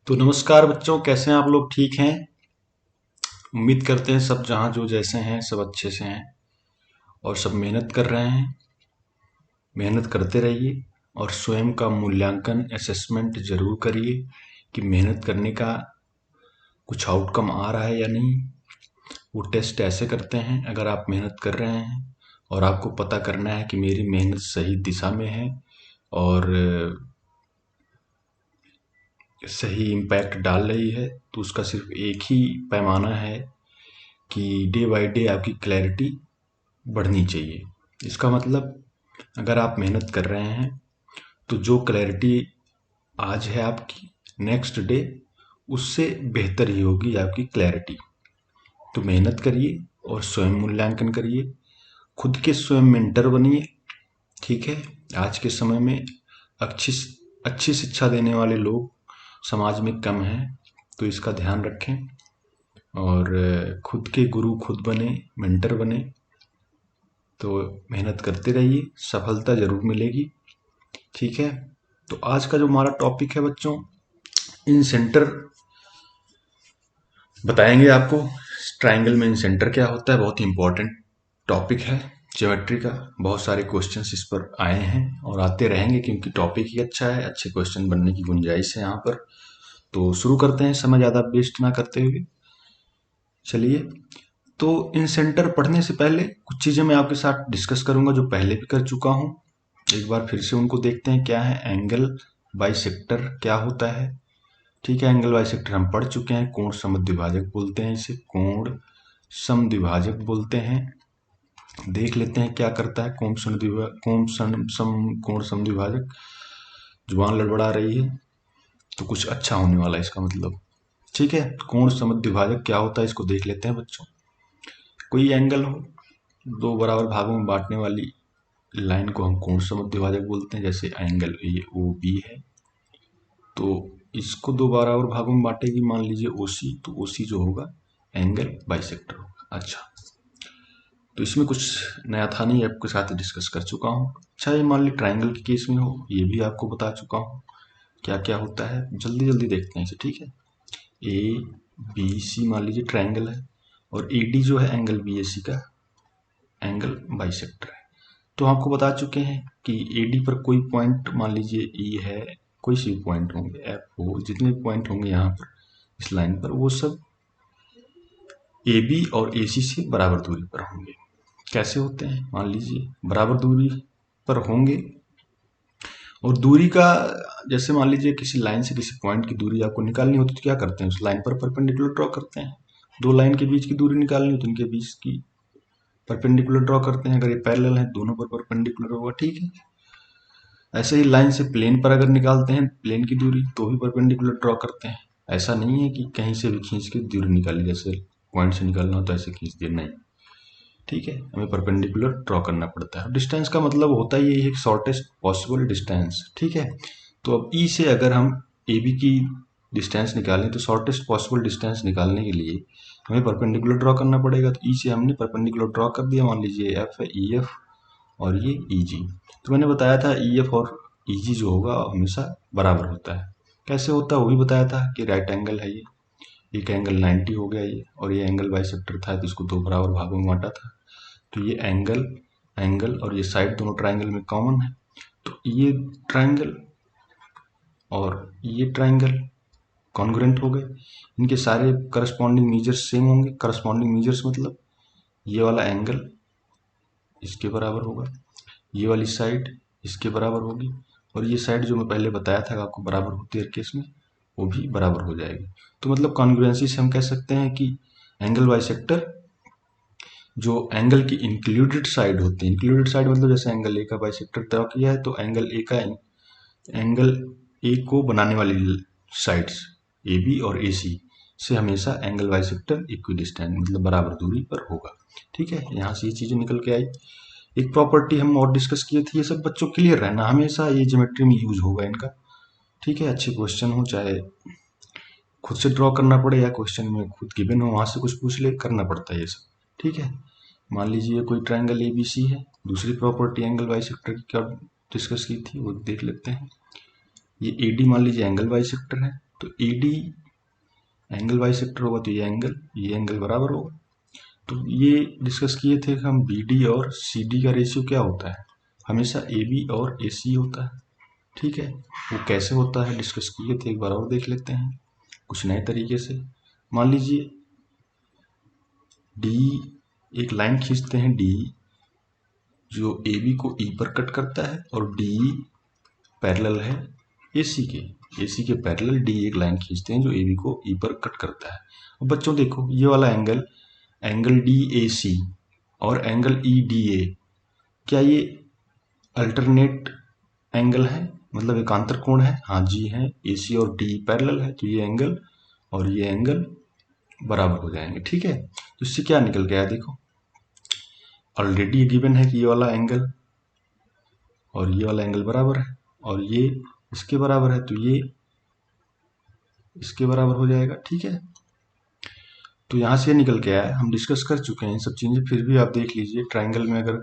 तो नमस्कार बच्चों, कैसे हैं आप लोग? ठीक हैं? उम्मीद करते हैं सब जहाँ जो जैसे हैं सब अच्छे से हैं और सब मेहनत कर रहे हैं। मेहनत करते रहिए और स्वयं का मूल्यांकन असेसमेंट जरूर करिए कि मेहनत करने का कुछ आउटकम आ रहा है या नहीं। वो टेस्ट ऐसे करते हैं, अगर आप मेहनत कर रहे हैं और आपको पता करना है कि मेरी मेहनत सही दिशा में है और सही इम्पैक्ट डाल रही है, तो उसका सिर्फ एक ही पैमाना है कि डे बाय डे आपकी क्लैरिटी बढ़नी चाहिए। इसका मतलब अगर आप मेहनत कर रहे हैं तो जो क्लैरिटी आज है आपकी, नेक्स्ट डे उससे बेहतर ही होगी आपकी क्लैरिटी। तो मेहनत करिए और स्वयं मूल्यांकन करिए, खुद के स्वयं मेंटर बनिए। ठीक है? आज के समय में अच्छी अच्छी शिक्षा देने वाले लोग समाज में कम हैं, तो इसका ध्यान रखें और खुद के गुरु खुद बने, मेंटर बने। तो मेहनत करते रहिए, सफलता जरूर मिलेगी। ठीक है? तो आज का जो हमारा टॉपिक है बच्चों, इन सेंटर बताएंगे आपको। ट्राइंगल में इन सेंटर क्या होता है, बहुत ही इंपॉर्टेंट टॉपिक है ज्योमेट्री का। बहुत सारे क्वेश्चंस इस पर आए हैं और आते रहेंगे, क्योंकि टॉपिक ही अच्छा है, अच्छे क्वेश्चन बनने की गुंजाइश है यहाँ पर। तो शुरू करते हैं समय ज़्यादा वेस्ट ना करते हुए। चलिए, तो इन सेंटर पढ़ने से पहले कुछ चीज़ें मैं आपके साथ डिस्कस करूंगा जो पहले भी कर चुका हूँ। एक बार फिर से उनको देखते हैं। क्या है एंगल बाइसेक्टर, क्या होता है? ठीक है, एंगल बाइसेक्टर हम पढ़ चुके हैं। कोण समद्विभाजक बोलते हैं इसे, कोण समद्विभाजक बोलते हैं। देख लेते हैं क्या करता है कोण समद्विभाजक। जुबान लड़बड़ा रही है तो कुछ अच्छा होने वाला है इसका मतलब। ठीक है, कोण समद्विभाजक क्या होता है इसको देख लेते हैं बच्चों। कोई एंगल हो, दो बराबर भागों में बांटने वाली लाइन को हम कोण समद्विभाजक बोलते हैं। जैसे एंगल ये ओ बी है, तो इसको दो बराबर भागों में बांटेगी, मान लीजिए ओसी, तो ओसी जो होगा एंगल बाइसेक्टर होगा। अच्छा, तो इसमें कुछ नया था नहीं, आपके साथ डिस्कस कर चुका हूँ। अच्छा, ये मान ली ट्राइंगल के केस में हो, ये भी आपको बता चुका हूँ क्या क्या होता है। जल्दी जल्दी देखते हैं इसे। ठीक है, ए बी सी मान लीजिए ट्राइंगल है, और ए डी जो है एंगल बी ए सी का एंगल बाइसेक्टर है। तो आपको बता चुके हैं कि ए डी पर कोई पॉइंट, मान लीजिए ई है, कोई सी पॉइंट होंगे, एफ हो, जितने पॉइंट होंगे यहाँ पर इस लाइन पर, वो सब ए बी और ए सी से बराबर दूरी पर होंगे। कैसे होते हैं? मान लीजिए बराबर दूरी पर होंगे, और दूरी का, जैसे मान लीजिए किसी लाइन से किसी पॉइंट की दूरी आपको निकालनी होती है तो क्या करते हैं, उस लाइन पर परपेंडिकुलर ड्रॉ करते हैं। दो लाइन के बीच की दूरी निकालनी होती है, उनके बीच की परपेंडिकुलर ड्रॉ करते हैं। अगर ये पैरेलल है, दोनों पर परपेंडिकुलर होगा। ठीक है, ऐसे ही लाइन से प्लेन पर अगर निकालते हैं प्लेन की दूरी, तो भी परपेंडिकुलर ड्रॉ करते हैं। ऐसा नहीं है कि कहीं से भी खींच के दूरी निकाली, जैसे पॉइंट से निकालना हो तो ऐसे खींच दिया, नहीं। ठीक है, हमें परपेंडिकुलर ड्रॉ करना पड़ता है। डिस्टेंस का मतलब होता ही यही है, शॉर्टेस्ट पॉसिबल डिस्टेंस। ठीक है, तो अब ई से अगर हम ए बी की डिस्टेंस निकालें, तो शॉर्टेस्ट पॉसिबल डिस्टेंस निकालने के लिए हमें परपेंडिकुलर ड्रॉ करना पड़ेगा। तो ई से हमने परपेंडिकुलर ड्रॉ कर दिया। मान लीजिए एफ है, ई एफ और ये ई जी। तो मैंने बताया था ई एफ और ई जी जो होगा हमेशा बराबर होता है। कैसे होता है वो भी बताया था कि राइट एंगल है ये, एक एंगल 90 हो गया ये, और ये एंगल बाइसेक्टर था तो इसको दो बराबर भागों में बांटा था। तो ये एंगल एंगल और ये साइड दोनों ट्राइंगल में कॉमन है, तो ये ट्राइंगल और ये ट्राइंगल कॉन्ग्रुएंट हो गए। इनके सारे करस्पॉन्डिंग मेजर्स सेम होंगे। करस्पॉन्डिंग मेजर्स मतलब ये वाला एंगल इसके बराबर होगा, ये वाली साइड इसके बराबर होगी, और ये साइड जो मैं पहले बताया था आपको बराबर होती है केस में, वो भी बराबर हो जाएगी। तो मतलब कॉन्ग्रुएंसी से हम कह सकते हैं कि एंगल बाइसेक्टर जो एंगल की इंक्लूडेड साइड होती है, इंक्लूडेड साइड मतलब जैसे एंगल ए का बाइसेक्टर ड्रॉ किया है, तो एंगल ए को बनाने वाली साइड्स ए बी और ए सी से हमेशा एंगल बाइसेक्टर इक्विडिस्टेंट मतलब बराबर दूरी पर होगा। ठीक है, यहाँ से ये चीजें निकल के आई। एक प्रॉपर्टी हम और डिस्कस किए थे, ये सब बच्चों क्लियर रहना, हमेशा ये ज्योमेट्री में यूज होगा इनका। ठीक है, अच्छे क्वेश्चन हो, चाहे खुद से ड्रॉ करना पड़े या क्वेश्चन में खुद गिवन हो वहां से कुछ पूछ ले, करना पड़ता है ये सब। ठीक है, मान लीजिए कोई ट्रायंगल ए बी सी है। दूसरी प्रॉपर्टी एंगल बाइसेक्टर की क्या डिस्कस की थी वो देख लेते हैं। ये ए डी मान लीजिए एंगल बाइसेक्टर है, तो AD एंगल बाइसेक्टर होगा, तो ये एंगल बराबर होगा। तो ये डिस्कस किए थे कि हम BD और CD का रेशियो क्या होता है, हमेशा AB और AC होता है। ठीक है, वो कैसे होता है डिस्कस किए थे, एक बार और देख लेते हैं कुछ नए तरीके से। मान लीजिए D, एक लाइन खींचते हैं D जो AB को E पर कट करता है, और DE पैरेलल है AC के पैरेलल D एक लाइन खींचते हैं जो AB को E पर कट करता है। अब बच्चों देखो, ये वाला एंगल DAC और एंगल EDA, क्या ये अल्टरनेट एंगल है, मतलब एकांतर कोण है? हाँ जी है। AC और D पैरेलल है, तो ये एंगल और ये एंगल बराबर हो जाएंगे। ठीक है, तो इससे क्या निकल गया, देखो ऑलरेडी गिवन है कि ये वाला एंगल और ये वाला एंगल बराबर है, और ये इसके बराबर है, तो ये इसके बराबर हो जाएगा। ठीक है, तो यहाँ से निकल के आया, हम डिस्कस कर चुके हैं सब चीज़ें, फिर भी आप देख लीजिए ट्राइंगल में अगर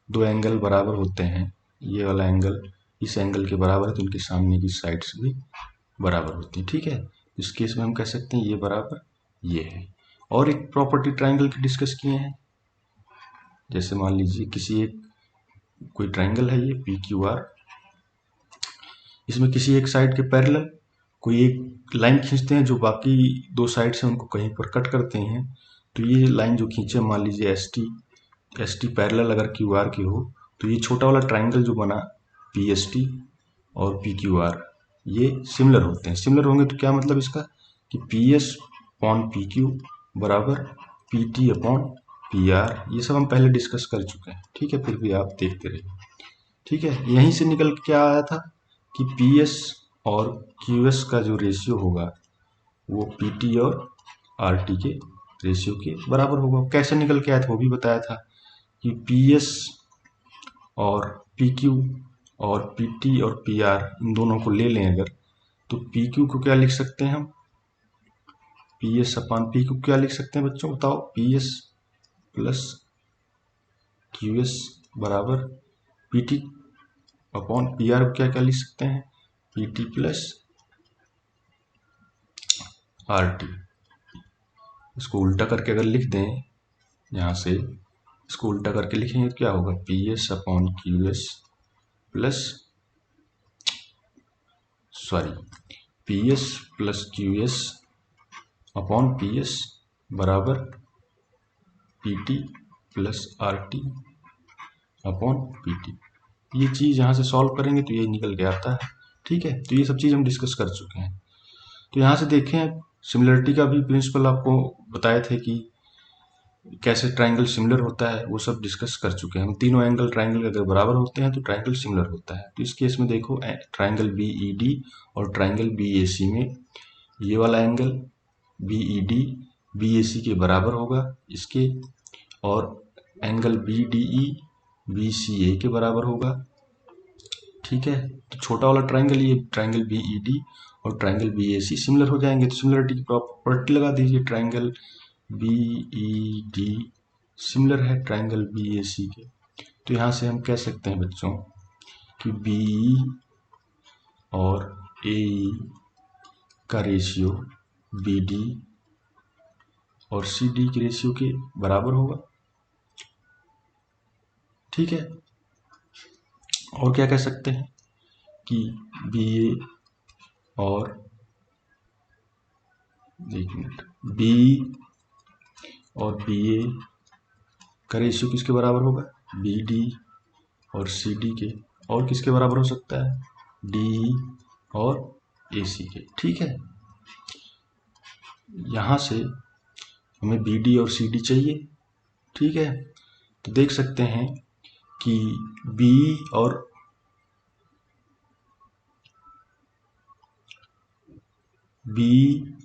दो एंगल बराबर होते हैं, ये वाला एंगल इस एंगल के बराबर है, तो इनके सामने की साइड्स भी बराबर होती हैं। ठीक है, इस केस में हम कह सकते हैं ये बराबर ये है। और एक प्रॉपर्टी ट्राइंगल की डिस्कस किए हैं, जैसे मान लीजिए कोई ट्राइंगल है ये PQR, इसमें किसी एक साइड के पैरेलल कोई एक लाइन खींचते हैं जो बाकी दो साइड से उनको कहीं पर कट करते हैं। तो ये लाइन जो खींचे, मान लीजिए ST पैरेलल अगर QR की हो, तो ये छोटा वाला ट्राइंगल जो बना PST और PQR, ये सिमिलर होते हैं। सिमिलर होंगे तो क्या मतलब इसका कि PS अपॉन PQ बराबर PT अपॉन PR, ये सब हम पहले डिस्कस कर चुके हैं। ठीक है, फिर भी आप देखते रहिए। ठीक है, यहीं से निकल के क्या आया था कि PS और QS का जो रेशियो होगा वो PT और RT के रेशियो के बराबर होगा। कैसे निकल के आया था वो भी बताया था कि PS और PQ और PT और PR इन दोनों को ले लें अगर, तो PQ को क्या लिख सकते हैं हम, PS अपॉन PQ क्या लिख सकते हैं बच्चों, बताओ? PS प्लस QS बराबर PT अपॉन PR को क्या क्या लिख सकते हैं, PT प्लस RT। इसको उल्टा करके अगर लिख दें, यहाँ से इसको उल्टा करके लिखेंगे तो क्या होगा, PS upon QS plus PS plus QS upon PS बराबर PT plus RT upon PT। ये चीज़ यहाँ से सॉल्व करेंगे तो ये निकल के आता है। ठीक है, तो ये सब चीज़ हम डिस्कस कर चुके हैं। तो यहाँ से देखें, सिमिलरिटी का भी प्रिंसिपल आपको बताए थे कि कैसे ट्राइंगल सिमिलर होता है, वो सब डिस्कस कर चुके हैं हम। तीनों एंगल ट्राइंगल अगर बराबर होते हैं तो ट्राइंगल सिमिलर होता है। तो इस केस में देखो, ट्राइंगल BED और ट्राइंगल BAC में ये वाला एंगल BED BAC के बराबर होगा इसके, और एंगल BDE BCA के बराबर होगा। ठीक है, तो छोटा वाला ट्राइंगल, ये ट्राइंगल BED और ट्राइंगल BAC सिमिलर हो जाएंगे, तो सिमिलरिटी की प्रॉपर्टी लगा दीजिए, ट्राइंगल BED सिमिलर है ट्राइंगल BAC के। तो यहाँ से हम कह सकते हैं बच्चों कि BE और AE का रेशियो BD और CD के रेशियो के बराबर होगा। ठीक है, और क्या कह सकते हैं कि BA और BE और BA का रेशियो किसके बराबर होगा, BD और CD के, और किसके बराबर हो सकता है, DE और AC के। ठीक है, यहाँ से हमें BD और CD चाहिए। ठीक है, तो देख सकते हैं कि BE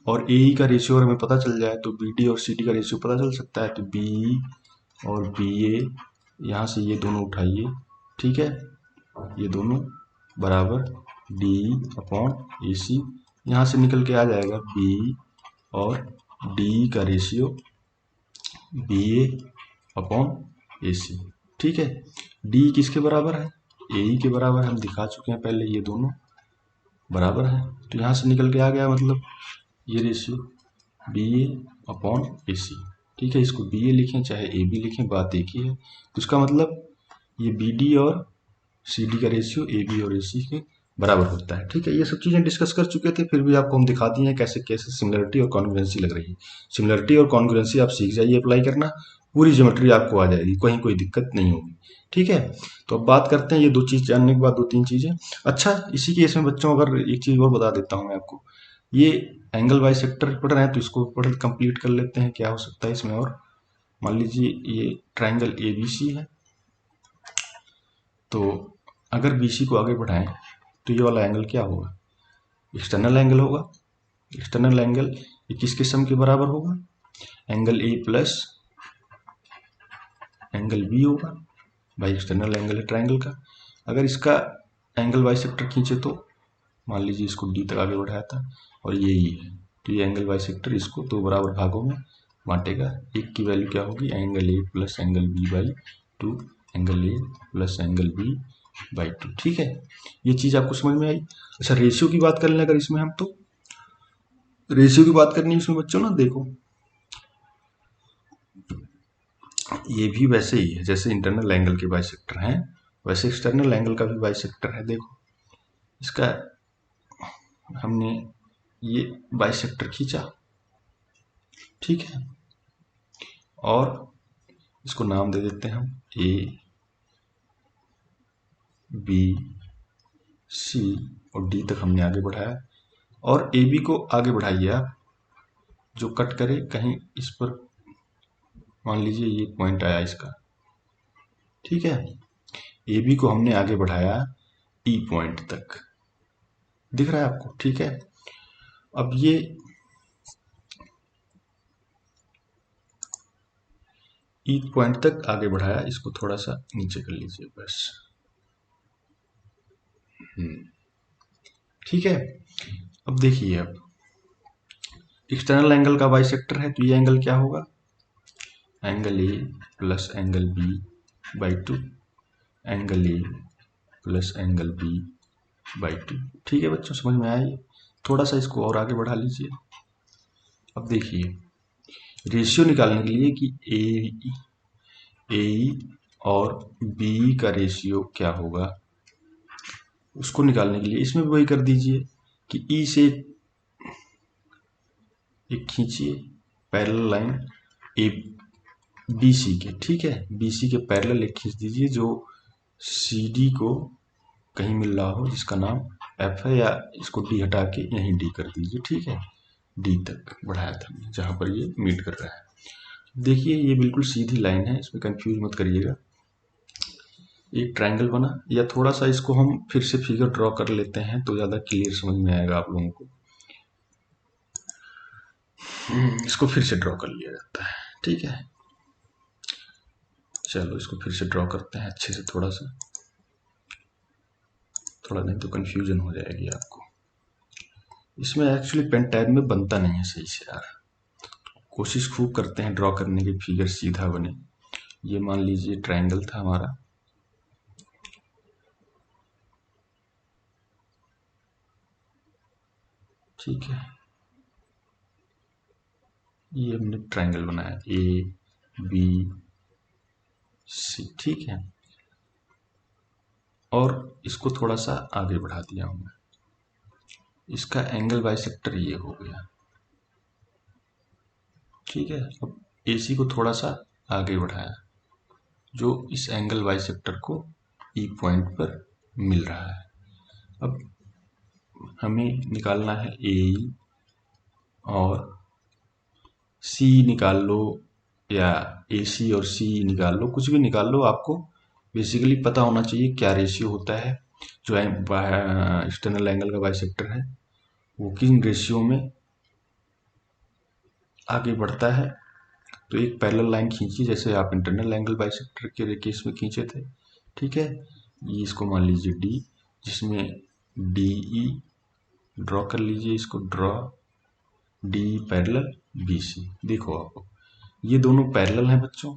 और AE का रेशियो अगर हमें पता चल जाए तो BD और CD का रेशियो पता चल सकता है। तो BE और BA, यहाँ से ये दोनों उठाइए। ठीक है, ये दोनों बराबर DE अपॉन AC, यहाँ से निकल के आ जाएगा BE और DE का रेशियो BA अपॉन AC। ठीक है, DE किसके बराबर है, AE के बराबर, हम दिखा चुके हैं पहले ये दोनों। बराबर है। तो यहाँ से निकल के आ गया, मतलब ये ratio B A upon A C. ठीक है, इसको बी ए लिखें चाहे ए बी लिखें, बात एक ही है। तो इसका मतलब ये बी डी और सी डी का रेशियो ए बी और ए सी के बराबर होता है। ठीक है, ये सब चीज़ें डिस्कस कर चुके थे, फिर भी आपको हम दिखा दिए हैं कैसे कैसे सिमिलरिटी और कॉन्ग्रुएंसी लग रही है। सिमिलरिटी और कॉन्ग्रुएंसी आप सीख जाइए अप्लाई करना, पूरी ज्योमेट्री आपको आ जाएगी, कहीं कोई दिक्कत नहीं होगी। ठीक है, तो अब बात करते हैं ये दो चीज़ जानने के बाद, दो तीन चीज़ें। अच्छा, इसी केस में बच्चों अगर एक चीज़ और बता देता हूँ मैं आपको, ये एंगल बाइसेक्टर पढ़ रहे हैं तो इसको पढ़ कंप्लीट कर लेते हैं, क्या हो सकता है इसमें। और मान लीजिए ये ट्राइंगल ए बी सी है, तो अगर बी सी को आगे बढ़ाएं तो ये वाला एंगल क्या होगा, एक्सटर्नल एंगल होगा। एक्सटर्नल एंगल ये किस किस्म के बराबर होगा, angle A plus angle B होगा, भाई एक्सटर्नल एंगल है ट्राइंगल का। अगर इसका एंगल बाइसेक्टर खींचे तो मान लीजिए इसको डी तक आगे बढ़ाया था और ये ही है, तो ये एंगल बाइसेक्टर इसको दो बराबर भागों में बांटेगा। एक की वैल्यू क्या होगी, angle A plus angle B by two, angle A plus angle B by two. ठीक है, ये चीज़ आपको समझ में आई। अच्छा, रेशियो की बात कर लें अगर इसमें हम, तो रेशियो की बात करनी है इसमें बच्चों ना, देखो ये भी वैसे ही है जैसे इंटरनल एंगल के बाइसेक्टर हैं, वैसे एक्सटर्नल एंगल का भी बाइसेक्टर है। देखो इसका हमने ये बाइसेक्टर खींचा, ठीक है, और इसको नाम दे देते हैं हम ए बी सी, और डी तक हमने आगे बढ़ाया। और ए बी को आगे बढ़ाइए आप, जो कट करे कहीं इस पर, मान लीजिए ये पॉइंट आया इसका, ठीक है। ए बी को हमने आगे बढ़ाया ई पॉइंट तक, दिख रहा है आपको, ठीक है। अब ये ई पॉइंट तक आगे बढ़ाया, इसको थोड़ा सा नीचे कर लीजिए बस, ठीक है। अब देखिए, अब एक्सटर्नल एंगल का बाइसेक्टर है तो ये एंगल क्या होगा, angle A plus angle B by two, angle A plus angle B by two. ठीक है बच्चों, समझ में आया ये। थोड़ा सा इसको और आगे बढ़ा लीजिए। अब देखिए, रेशियो निकालने के लिए कि ए और बी का रेशियो क्या होगा, उसको निकालने के लिए इसमें भी वही कर दीजिए कि ई से एक खींचिए parallel line A B C के, ठीक है, बी सी के पैरेलल एक खींच दीजिए जो सी डी को कहीं मिल रहा हो जिसका नाम एफ है, या इसको डी हटा के यहीं डी कर दीजिए, ठीक है। डी तक बढ़ाया था जहां पर ये मीट कर रहा है। देखिए ये बिल्कुल सीधी लाइन है, इसमें कंफ्यूज मत करिएगा। एक ट्रायंगल बना, या थोड़ा सा इसको हम फिर से फिगर ड्रॉ कर लेते हैं तो ज़्यादा क्लियर समझ में आएगा आप लोगों को। इसको फिर से ड्रॉ कर लिया जाता है, ठीक है। चलो इसको फिर से ड्रॉ करते हैं अच्छे से, थोड़ा नहीं तो कंफ्यूजन हो जाएगी आपको। इसमें एक्चुअली पेन टैब में बनता नहीं है सही से यार, कोशिश खूब करते हैं ड्रॉ करने की, फिगर सीधा बने। ये मान लीजिए ट्रायंगल था हमारा, ठीक है। ये हमने ट्रायंगल बनाया ए बी सी, ठीक है, और इसको थोड़ा सा आगे बढ़ा दिया हमने, इसका एंगल बाइसेक्टर ये हो गया, ठीक है। अब एसी को थोड़ा सा आगे बढ़ाया जो इस एंगल बाइसेक्टर को ई पॉइंट पर मिल रहा है। अब हमें निकालना है ए और सी निकाल लो, या ए सी और सी निकाल लो, कुछ भी निकाल लो, आपको बेसिकली पता होना चाहिए क्या रेशियो होता है जो एक्सटर्नल एंगल का बाइसेक्टर है वो किन रेशियो में आगे बढ़ता है। तो एक पैरेलल लाइन खींचिए जैसे आप इंटरनल एंगल बाइसेक्टर के केस में खींचे थे, ठीक है। ये इसको मान लीजिए डी, जिसमें डी ई ड्रॉ कर लीजिए, इसको draw D parallel B C. देखो आप, ये दोनों पैरेलल हैं बच्चों,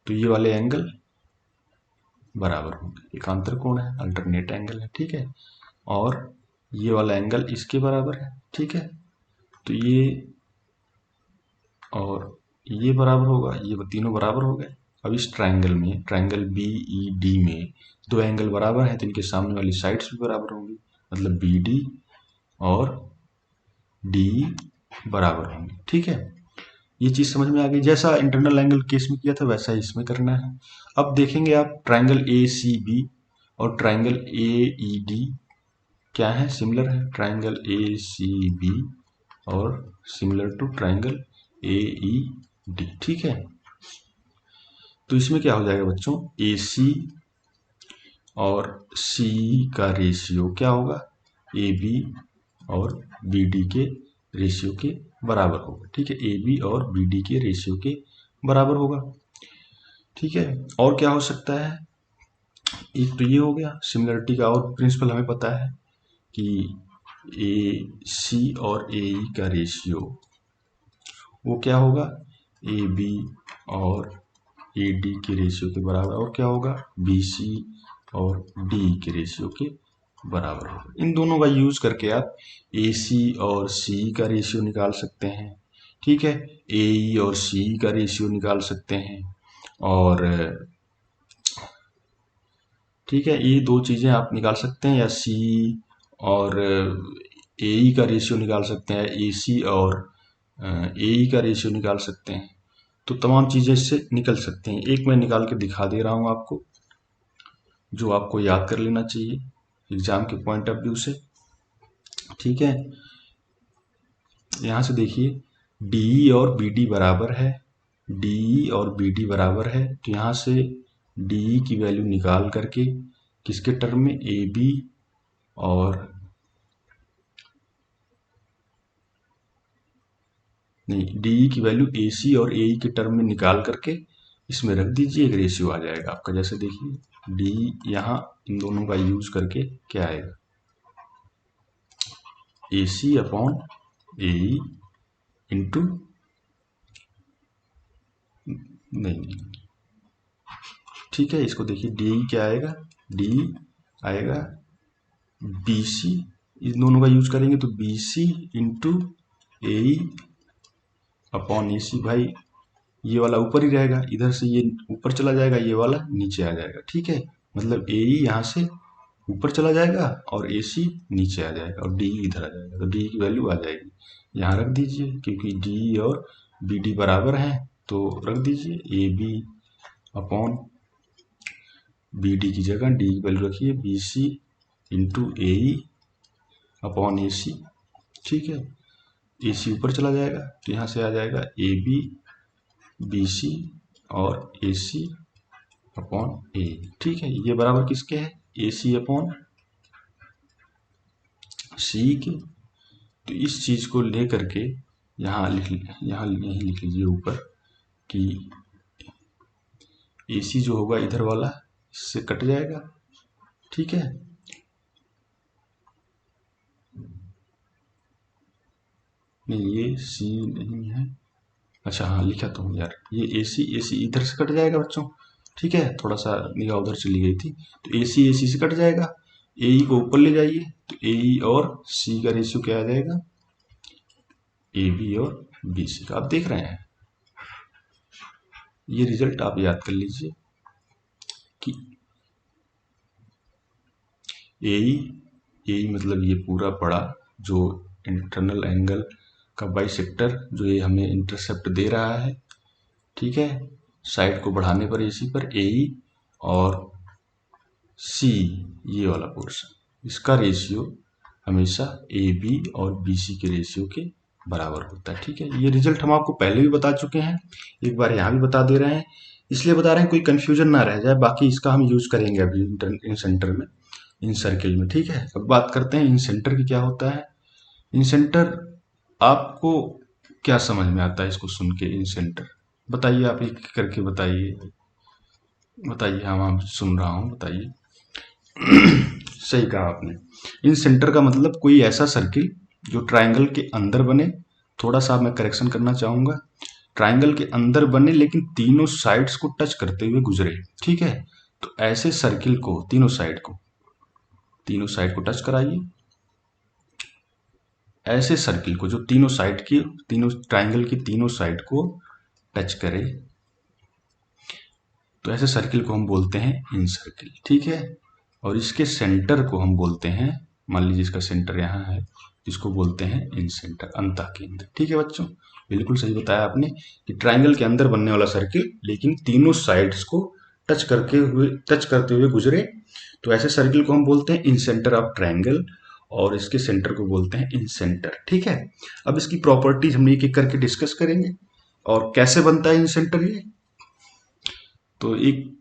तो ये वाले एंगल बराबर होंगे, एकांतर कोण है, अल्टरनेट एंगल है, ठीक है। और ये वाला एंगल इसके बराबर है, ठीक है। तो ये और ये बराबर होगा, ये तीनों बराबर हो गए। अब इस ट्रायंगल में, ट्रायंगल बी ई डी में दो एंगल बराबर हैं, तो इनके सामने वाली साइड्स भी बराबर होंगी, मतलब बी डी और डी बराबर होंगे, ठीक है। ये चीज़ समझ में आ गई। जैसा इंटरनल एंगल केस में किया था वैसा ही इसमें करना है। अब देखेंगे आप ट्रायंगल ए सी बी और ट्रायंगल ए ई डी क्या है, सिमिलर है। ट्रायंगल ए सी बी और similar to triangle A E D, ठीक है। तो इसमें क्या हो जाएगा बच्चों, ए सी और सी का रेशियो क्या होगा, ए बी और बी डी के रेशियो के बराबर होगा, ठीक है। ए बी और बी डी के रेशियो के बराबर होगा, ठीक है। और क्या हो सकता है, एक तो ये हो गया सिमिलरिटी का, और प्रिंसिपल हमें पता है कि ए सी और ए ई का रेशियो वो क्या होगा, ए बी और ए डी के रेशियो के बराबर, और क्या होगा, बी सी और डी के रेशियो के बराबर होगा। इन दोनों का यूज करके आप ए सी और सी का रेशियो निकाल सकते हैं, ठीक है। ए ई और सी का रेशियो निकाल सकते हैं, और ठीक है, ये दो चीज़ें आप निकाल सकते हैं, या सी और ए ई का रेशियो निकाल सकते हैं, ए सी और ए ई का रेशियो निकाल सकते हैं। तो तमाम चीज़ें इससे निकल सकते हैं। एक मैं निकाल के दिखा दे रहा हूँ आपको, जो आपको याद कर लेना चाहिए एग्जाम के पॉइंट ऑफ व्यू से, ठीक है। यहाँ से देखिए डी और बी डी बराबर है, डी और बी डी बराबर है, तो यहाँ से डी की वैल्यू निकाल करके किसके टर्म में, ए बी और नहीं, डी की वैल्यू ए सी और ए ई के टर्म में निकाल करके इसमें रख दीजिए, एक रेशियो आ जाएगा आपका। जैसे देखिए डी यहाँ इन दोनों का यूज करके क्या आएगा, ए सी अपॉन ए ई इंटू, नहीं, ठीक है। इसको देखिए डी क्या आएगा, डी आएगा बी सी, इन दोनों का यूज करेंगे तो B C into A upon A सी। भाई ये वाला ऊपर ही रहेगा, इधर से ये ऊपर चला जाएगा, ये वाला नीचे आ जाएगा, ठीक है। मतलब ए यहाँ से ऊपर चला जाएगा और ए सी नीचे आ जाएगा और डी इधर आ जाएगा, तो डी की वैल्यू आ जाएगी। यहाँ रख दीजिए, क्योंकि डी और बी डी बराबर हैं, तो रख दीजिए A B upon B D की जगह डी की वैल्यू रखिए B C into A upon A C, ठीक है। ए सी ऊपर चला जाएगा तो यहाँ से आ जाएगा ए बी बी सी और ए सी अपॉन ए, ठीक है। ये बराबर किसके है, ए सी अपॉन सी के। तो इस चीज को लेकर के यहाँ यहीं लिख लीजिए ऊपर कि ए सी जो होगा इधर वाला इससे कट जाएगा, ठीक है। नहीं, ये सी नहीं है, अच्छा हाँ लिखा तो हूँ यार, ये ए सी इधर से कट जाएगा बच्चों, ठीक है। थोड़ा सा निगाह उधर चली गई थी, तो ए सी से कट जाएगा, ए ई को ऊपर ले जाइए, तो ए ई और सी का रेशियो क्या आ जाएगा, ए बी और बी सी का। आप देख रहे हैं, ये रिजल्ट आप याद कर लीजिए कि ए मतलब ये पूरा बड़ा जो इंटरनल एंगल का बाइसेक्टर जो ये हमें इंटरसेप्ट दे रहा है, ठीक है। साइड को बढ़ाने पर ए सी पर ए और सी ये वाला पोर्शन, इसका रेशियो हमेशा ए बी और बी सी के रेशियो के बराबर होता है, ठीक है। ये रिजल्ट हम आपको पहले भी बता चुके हैं, एक बार यहाँ भी बता दे रहे हैं, इसलिए बता रहे हैं कोई कंफ्यूजन ना रह जाए। बाकी इसका हम यूज करेंगे अभी इन सेंटर में, इन सर्किल में, ठीक है। अब बात करते हैं इन सेंटर की क्या होता है। इन सेंटर आपको क्या समझ में आता है इसको सुन के, इन सेंटर बताइए, आप एक करके बताइए, बताइए। हाँ सुन रहा हूँ, बताइए। सही कहा आपने, इन सेंटर का मतलब कोई ऐसा सर्किल जो ट्रायंगल के अंदर बने। थोड़ा सा मैं करेक्शन करना चाहूंगा, ट्रायंगल के अंदर बने लेकिन तीनों साइड्स को टच करते हुए गुजरे, ठीक है। तो ऐसे सर्किल को तीनों साइड को टच कराइए, ऐसे सर्किल को जो तीनों साइड की, तीनों ट्राइंगल की तीनों साइड को टच करे, तो ऐसे सर्किल को हम बोलते हैं इन सर्किल। ठीक है, और इसके सेंटर को हम बोलते हैं, मान लीजिए इसका सेंटर यहाँ है, इसको बोलते हैं इन सेंटर, अंतः केंद्र। ठीक है बच्चों, बिल्कुल सही बताया आपने कि ट्राइंगल के अंदर बनने वाला सर्किल लेकिन तीनों साइड्स को टच करते हुए गुजरे, तो ऐसे सर्किल को हम बोलते हैं इन सेंटर ऑफ ट्राइंगल, और इसके सेंटर को बोलते हैं इन सेंटर। ठीक है, अब इसकी प्रॉपर्टीज हम एक एक करके डिस्कस करेंगे और कैसे बनता है इन सेंटर ये। तो एक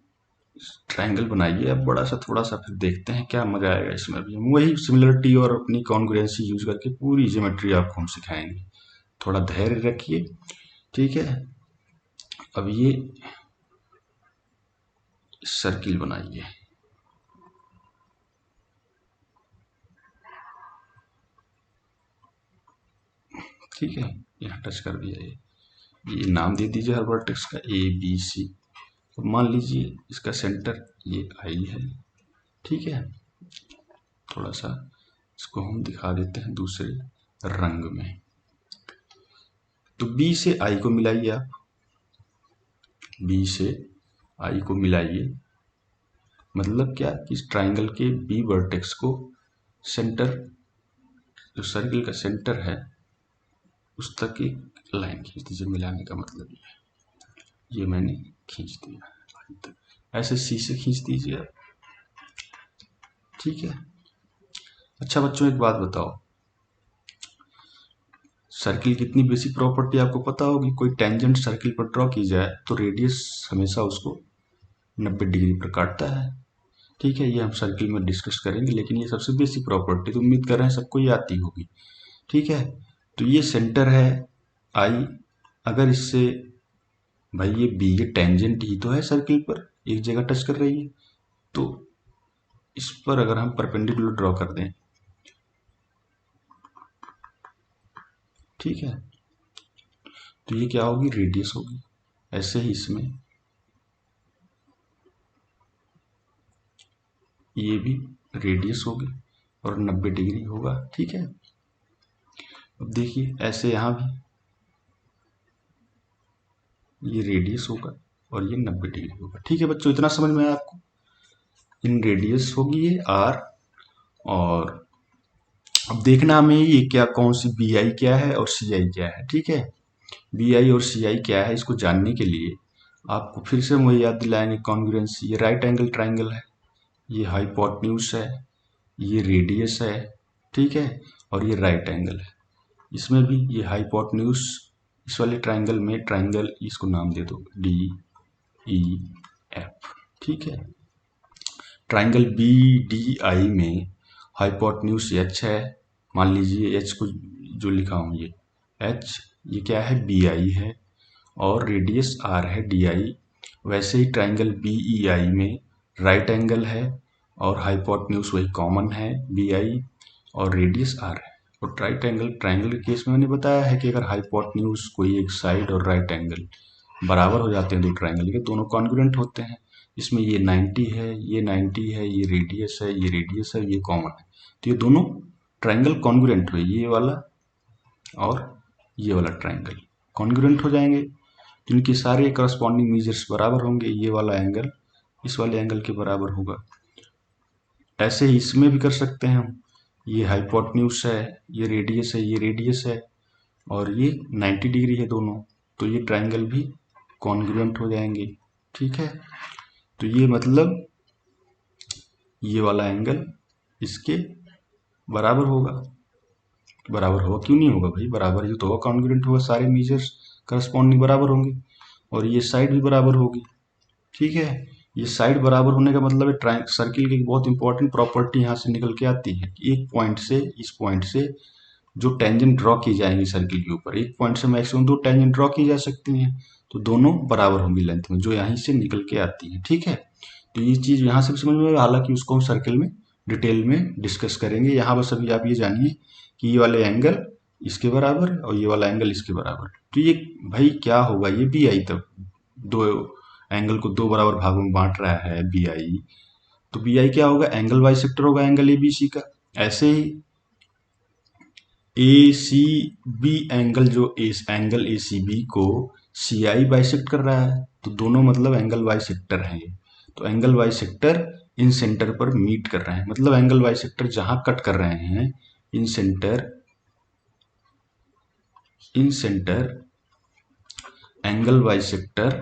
ट्रायंगल बनाइए अब बड़ा सा, थोड़ा सा, फिर देखते हैं क्या मजा आएगा इसमें। भी हम वही सिमिलरिटी और अपनी कॉन्ग्रुएंसी यूज करके पूरी ज्योमेट्री आपको हम सिखाएंगे, थोड़ा धैर्य रखिए। ठीक है, अब ये सर्किल बनाइए। ठीक है, यहाँ टच कर दिया, ये नाम दे दीजिए हर वर्टेक्स का ABC। तो मान लीजिए इसका सेंटर ये I है। ठीक है, थोड़ा सा इसको हम दिखा देते हैं दूसरे रंग में। तो B से I को मिलाइए आप, B से I को मिलाइए, मतलब क्या कि इस ट्राइंगल के B वर्टेक्स को सेंटर, जो सर्किल का सेंटर है उस तक एक लाइन खींच दीजिए। मिलाने का मतलब ये मैंने खींच दिया, ऐसे C से खींच दीजिए आप। ठीक है, अच्छा बच्चों एक बात बताओ, सर्किल की इतनी बेसिक प्रॉपर्टी आपको पता होगी, कोई टेंजेंट सर्किल पर ड्रॉ की जाए तो रेडियस हमेशा उसको 90 डिग्री पर काटता है। ठीक है, ये हम सर्किल में डिस्कस करेंगे, लेकिन ये सबसे बेसिक प्रॉपर्टी तो उम्मीद कर रहे हैं सबको ये आती होगी। ठीक है, तो ये सेंटर है I, अगर इससे भाई ये B, ये टेंजेंट ही तो है सर्किल पर, एक जगह टच कर रही है, तो इस पर अगर हम परपेंडिकुलर ड्रॉ कर दें, ठीक है, तो ये क्या होगी, रेडियस होगी। ऐसे ही इसमें ये भी रेडियस होगी और 90 डिग्री होगा। ठीक है, अब देखिए ऐसे यहाँ भी ये रेडियस होगा और ये 90 डिग्री होगा। ठीक है बच्चों, इतना समझ में आया आपको, इन रेडियस होगी ये R, और अब देखना हमें ये क्या, कौन सी BI क्या है और CI क्या है। ठीक है, BI और CI क्या है, इसको जानने के लिए आपको फिर से वही याद दिलाएंगे, कॉन्ग्रुएंसी। ये राइट एंगल ट्राइंगल है, ये हाइपोटेन्यूज है, ये रेडियस है। ठीक है, और ये राइट एंगल है, इसमें भी ये हाइपोटेन्यूज, इस वाले ट्राइंगल में ट्राइंगल, इसको नाम दे दो DEF। ठीक है, ट्राइंगल BDI में हाइपोटेन्यूज H है, मान लीजिए H को जो लिखा हूँ ये H, ये क्या है, BI है, और रेडियस R है, DI। वैसे ही ट्राइंगल BEI में राइट एंगल है और हाइपोटेन्यूज वही कॉमन है, BI, और रेडियस R है। और राइट एंगल ट्राइंगल के केस में मैंने बताया है कि अगर हाइपोटेन्यूज कोई एक साइड और राइट एंगल बराबर हो जाते हैं दो ट्राइंगल के, दोनों कॉन्ग्रुएंट होते हैं। इसमें ये 90 है, ये 90 है, ये रेडियस है, ये रेडियस है, ये कॉमन है, तो ये दोनों ट्राइंगल कॉन्ग्रुएंट हुए, ये वाला और ये वाला ट्राइंगल कॉन्ग्रुएंट हो जाएंगे, इनके सारे करस्पॉन्डिंग मेजर्स बराबर होंगे, ये वाला एंगल इस वाले एंगल के बराबर होगा। ऐसे ही इसमें भी कर सकते हैं हम, ये हाइपोटेन्यूज है, ये रेडियस है, ये रेडियस है, और ये 90 डिग्री है दोनों, तो ये ट्राइंगल भी कॉन्ग्रुएंट हो जाएंगे। ठीक है, तो ये मतलब ये वाला एंगल इसके बराबर होगा। बराबर होगा, क्यों नहीं होगा भाई, बराबर ही तो होगा, कॉन्ग्रुएंट होगा, सारे मेजर्स करस्पॉन्डिंग बराबर होंगे, और ये साइड भी बराबर होगी। ठीक है, ये साइड बराबर होने का मतलब है सर्किल की एक बहुत इंपॉर्टेंट प्रॉपर्टी यहाँ से निकल के आती है कि एक पॉइंट से, इस पॉइंट से जो टेंजेंट ड्रॉ की जाएंगी सर्किल के ऊपर, एक पॉइंट से मैक्सिमम 2 टेंजेंट ड्रॉ की जा सकती हैं, तो दोनों बराबर होंगी लेंथ में, जो यहीं से निकल के आती है। ठीक है, तो ये चीज़ यहाँ से भी समझ में, हालांकि उसको हम सर्किल में डिटेल में डिस्कस करेंगे। यहाँ बस अभी आप ये जानिए कि ये वाले एंगल इसके बराबर और ये वाला एंगल इसके बराबर, तो ये भाई क्या होगा, ये BI, तब दो एंगल को दो बराबर भागों में बांट रहा है BI, तो BI क्या होगा, एंगल बाइसेक्टर होगा एंगल ABC का। ऐसे ही ए सी बी एंगल, जो इस एंगल ए सी बी को सी आई बाइसेक्ट कर रहा है, तो दोनों मतलब एंगल बाइसेक्टर हैं ये। तो एंगल बाइसेक्टर इन सेंटर पर मीट कर रहे हैं, मतलब एंगल बाइसेक्टर जहां कट कर रहे हैं इन सेंटर एंगल बाइसेक्टर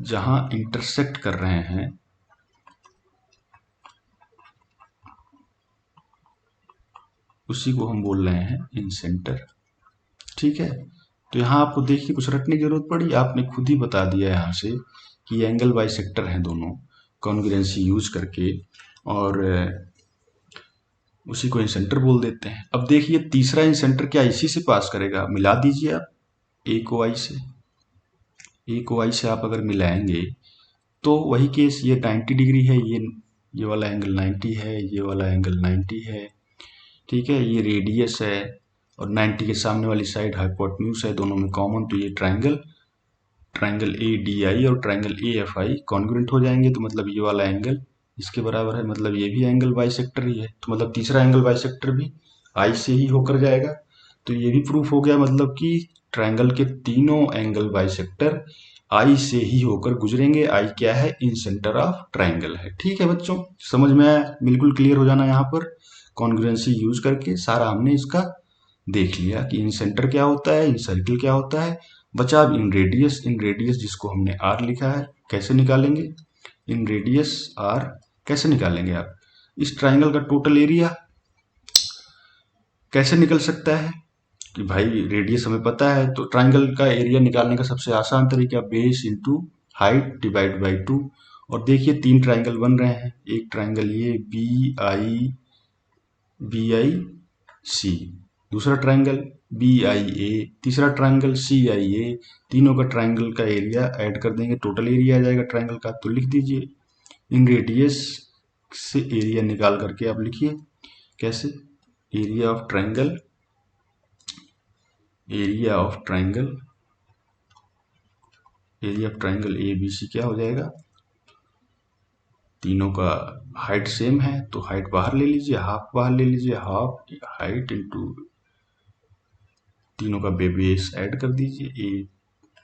जहां इंटरसेक्ट कर रहे हैं उसी को हम बोल रहे हैं इन सेंटर। ठीक है, तो यहाँ आपको देखिए कुछ रटने की जरूरत पड़ी, आपने खुद ही बता दिया यहाँ से कि एंगल बाइसेक्टर हैं दोनों, कॉन्ग्रुएंसी यूज करके, और उसी को इन सेंटर बोल देते हैं। अब देखिए तीसरा इन सेंटर क्या इसी से पास करेगा, मिला दीजिए आप ए को आई से। ए को आई से आप अगर मिलाएंगे तो वही केस, ये 90 डिग्री है, ये वाला एंगल 90 है, ये वाला एंगल 90 है। ठीक है, ये रेडियस है और 90 के सामने वाली साइड हाइपोटेन्यूज है, दोनों में कॉमन, तो ये ट्राइंगल ए डी आई और triangle A F I congruent हो जाएंगे, तो मतलब ये वाला एंगल इसके बराबर है, मतलब ये भी एंगल बाइसेक्टर ही है, तो मतलब तीसरा एंगल बाइसेक्टर भी आई से ही होकर जाएगा। तो ये भी प्रूफ हो गया, मतलब कि ट्राइंगल के तीनों एंगल बाइसेक्टर आई से ही होकर गुजरेंगे। आई क्या है, इन सेंटर ऑफ ट्राइंगल है। ठीक है बच्चों, समझ में आया, बिल्कुल क्लियर हो जाना यहाँ पर। कॉन्ग्रुएंसी यूज करके सारा हमने इसका देख लिया कि इन सेंटर क्या होता है, इन सर्किल क्या होता है। बचा अब इन रेडियस जिसको हमने आर लिखा है, कैसे निकालेंगे इन रेडियस आर, कैसे निकालेंगे आप, इस ट्राइंगल का टोटल एरिया कैसे निकल सकता है कि भाई रेडियस हमें पता है, तो ट्राइंगल का एरिया निकालने का सबसे आसान तरीका base into height divide by 2। और देखिए तीन ट्राइंगल बन रहे हैं, एक ट्राइंगल ये बी आई सी, दूसरा ट्राइंगल बी आई ए, तीसरा ट्राइंगल सी आई ए। तीनों का ट्राइंगल का एरिया ऐड कर देंगे, टोटल एरिया आ जाएगा ट्राइंगल का। तो लिख दीजिए इन रेडियस से एरिया निकाल करके आप लिखिए कैसे, area of triangle area of triangle A B C क्या हो जाएगा, तीनों का हाइट सेम है तो हाइट बाहर ले लीजिए, हाफ बाहर ले लीजिए, हाफ हाइट इंटू तीनों का बेस ऐड कर दीजिए। ए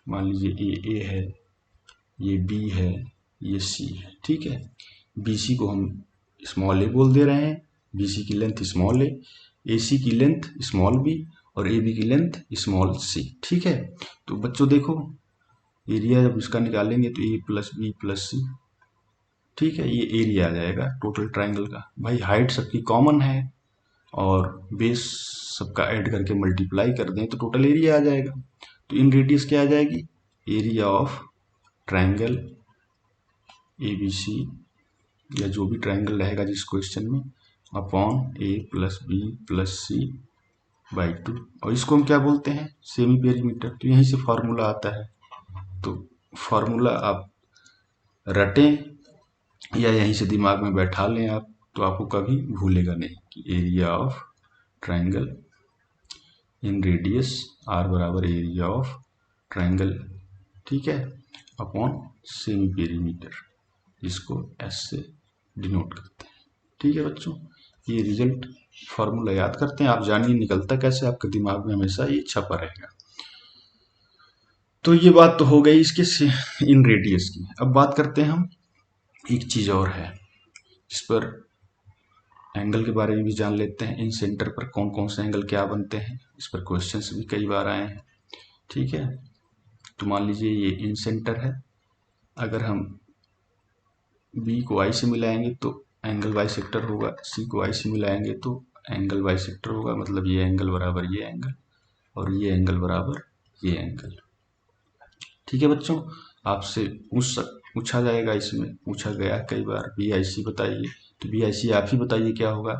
मान लीजिए ए है, ये बी है, ये सी है। ठीक है, बी सी को हम स्मॉल ए बोल दे रहे हैं, बी सी की लेंथ स्मॉल ए सी की लेंथ स्मॉल बी और ए बी की लेंथ स्मॉल सी। ठीक है, तो बच्चों देखो एरिया जब इसका निकालेंगे तो ए प्लस बी प्लस सी, ठीक है, ये एरिया आ जाएगा टोटल ट्राइंगल का। भाई हाइट सबकी कॉमन है और बेस सबका ऐड करके मल्टीप्लाई कर दें तो टोटल एरिया आ जाएगा। तो इन रेडियस क्या आ जाएगी, area of triangle A B C या जो भी ट्राइंगल रहेगा जिस क्वेश्चन में, upon A plus B plus C by 2। और इसको हम क्या बोलते हैं, सेमी पेरीमीटर। तो यहीं से फॉर्मूला आता है, तो फॉर्मूला आप रटें या यहीं से दिमाग में बैठा लें आप, तो आपको कभी भूलेगा नहीं कि area of triangle inradius R बराबर एरिया ऑफ ट्राइंगल, ठीक है, अपॉन सेमी पेरीमीटर, जिसको एस से डिनोट करते हैं। ठीक है बच्चों, ये रिजल्ट फॉर्मूला याद करते हैं आप, जानिए निकलता कैसे, आपके दिमाग में हमेशा ये छपा रहेगा। तो ये बात तो हो गई इसके इन रेडियस की। अब बात करते हैं हम, एक चीज और है जिस पर एंगल के बारे में भी जान लेते हैं। इन सेंटर पर कौन कौन से एंगल क्या बनते हैं, इस पर क्वेश्चंस भी कई बार आए हैं। ठीक है, तो मान लीजिए ये इन सेंटर है, अगर हम बी को आई से मिलाएंगे तो एंगल बाइसेक्टर होगा, सी को आई से मिलाएंगे तो एंगल बाइसेक्टर होगा, मतलब ये एंगल बराबर ये एंगल और ये एंगल बराबर ये एंगल। ठीक है बच्चों, आपसे पूछा जाएगा, इसमें पूछा गया कई बार, बी आई सी बताइए, तो बी आई सी आप ही बताइए क्या होगा।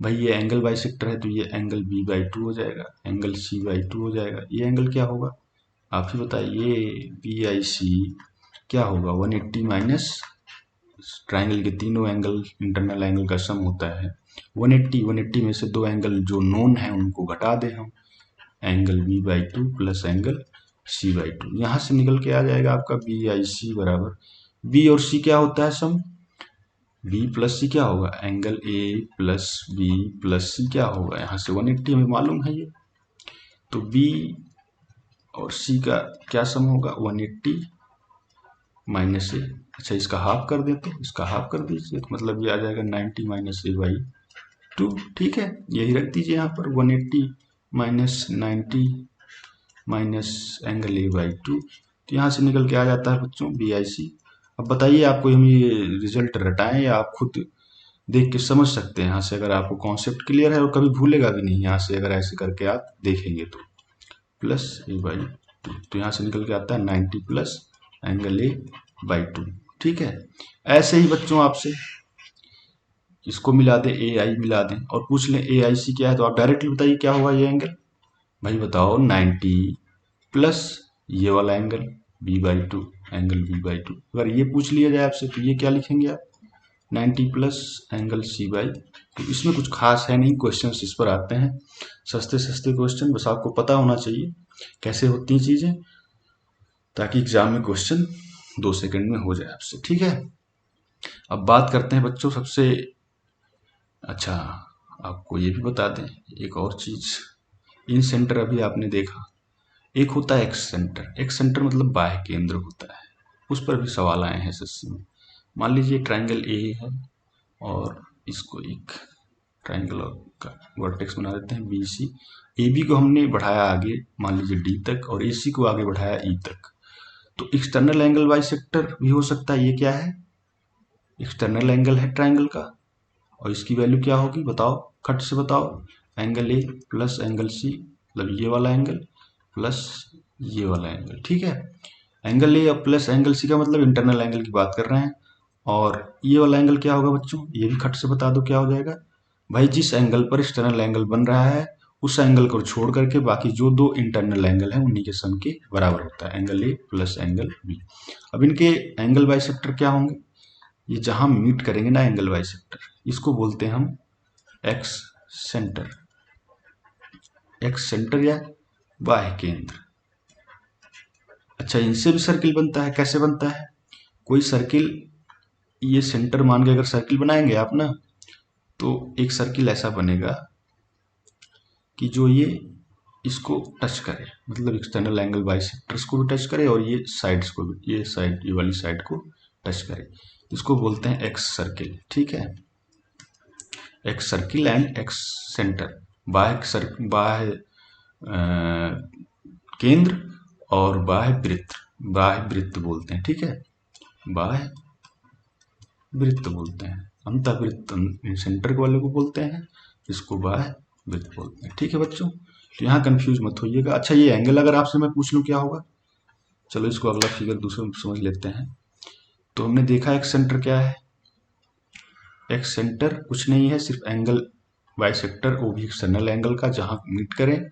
भाई ये एंगल बाइसेक्टर है तो ये एंगल बी बाई 2 हो जाएगा, एंगल सी बाई 2 हो जाएगा, ये एंगल क्या होगा आप ही बताइए। बी आई सी क्या होगा, 180 माइनस ट्राइंगल के तीनों एंगल इंटरनल एंगल का सम होता है 180 में से दो एंगल जो नोन है उनको घटा दें हम, angle B by 2 plus angle C by 2, यहाँ से निकल के आ जाएगा आपका बी आई सी बराबर, बी और सी क्या होता है सम, बी प्लस सी क्या होगा, angle A plus B plus C क्या होगा, यहाँ से 180 हमें मालूम है ये। तो बी और सी का क्या सम होगा, 180 माइनस ए। अच्छा इसका हाफ कर दें, तो इसका हाफ कर दीजिए, तो मतलब ये आ जाएगा 90 माइनस ए बाई 2। ठीक है, यही रख दीजिए यहाँ पर 180 minus 90 minus angle A by 2। तो यहाँ से निकल के आ जाता है बच्चों बी आई सी। अब बताइए आपको हम ये रिजल्ट रटाएं या आप खुद देख के समझ सकते हैं। यहाँ से अगर आपको कॉन्सेप्ट क्लियर है और कभी भूलेगा भी नहीं, यहाँ से अगर ऐसे करके आप देखेंगे तो प्लस ए बाई 2, तो यहाँ से निकल के आता है 90 प्लस एंगल ए बाई 2। ठीक है, ऐसे ही बच्चों आपसे इसको मिला दें, ए आई मिला दें और पूछ लें ए आई सी क्या है, तो आप डायरेक्टली बताइए क्या होगा ये एंगल। भाई बताओ 90 प्लस ये वाला angle B by 2, angle B by 2। अगर ये पूछ लिया जाए आपसे तो ये क्या लिखेंगे आप, 90 प्लस एंगल सी बाई। तो इसमें कुछ खास है नहीं, क्वेश्चन इस पर आते हैं सस्ते सस्ते क्वेश्चन, बस आपको पता होना चाहिए कैसे होती हैं चीज़ें, ताकि एग्जाम में क्वेश्चन 2 सेकंड में हो जाए आपसे। ठीक है, अब बात करते हैं बच्चों सबसे, अच्छा आपको ये भी बता दें एक और चीज़, इन सेंटर अभी आपने देखा, एक होता है एक्स सेंटर। एक्स सेंटर मतलब बाह्य केंद्र होता है, उस पर भी सवाल आए हैं एसएससी में। मान लीजिए ट्रायंगल ए है और इसको एक ट्रायंगल का वर्टेक्स बना देते हैं बी सी। ए बी को हमने बढ़ाया आगे मान लीजिए डी तक और ए सी को आगे बढ़ाया ई तक। तो एक्सटर्नल एंगल बाई सेक्टर भी हो सकता है। ये क्या है, एक्सटर्नल एंगल है ट्रायंगल का, और इसकी वैल्यू क्या होगी बताओ, खट से बताओ, angle A plus angle C, मतलब ये वाला एंगल प्लस ये वाला एंगल। ठीक है, angle A plus angle C का मतलब इंटरनल एंगल की बात कर रहे हैं। और ये वाला एंगल क्या होगा बच्चों, ये भी खट से बता दो क्या हो जाएगा। भाई जिस एंगल पर एक्सटर्नल एंगल बन रहा है उस एंगल को छोड़ करके बाकी जो दो इंटरनल एंगल हैं उन्हीं के सम के बराबर होता है, angle A plus angle B. अब इनके एंगल बाइसेक्टर क्या होंगे, ये जहां मीट करेंगे ना एंगल बाइसेक्टर, इसको बोलते हैं हम एक्स सेंटर। एक्स सेंटर या बाह्य केंद्र। अच्छा इनसे भी सर्किल बनता है, कैसे बनता है, कोई सर्किल, ये सेंटर मान के अगर सर्किल बनाएंगे आप ना, तो एक सर्किल ऐसा बनेगा कि जो ये इसको टच करे, मतलब एक्सटर्नल एंगल बाइसेक्टर्स को भी टच करे और ये साइड्स को भी, ये साइड, ये वाली साइड को टच करे, इसको बोलते हैं एक्स सर्किल। ठीक है, x circle and x centre, बाह्य केंद्र और बाह्य वृत्त, बाह्य वृत्त बोलते हैं। ठीक है, बाह्य वृत्त बोलते हैं, अंतःवृत्त सेंटर वाले को बोलते हैं, इसको बाह्य वृत्त बोलते हैं। ठीक है बच्चों, तो यहाँ कंफ्यूज मत होइएगा। अच्छा ये एंगल अगर आपसे मैं पूछ लूँ क्या होगा, चलो इसको अगला फिगर दूसरा समझ लेते हैं। तो हमने देखा एक्स सेंटर क्या है, एक्स सेंटर कुछ नहीं है, सिर्फ एंगल बाइसेक्टर, वो भी एक्सटर्नल एंगल का जहां मीट करें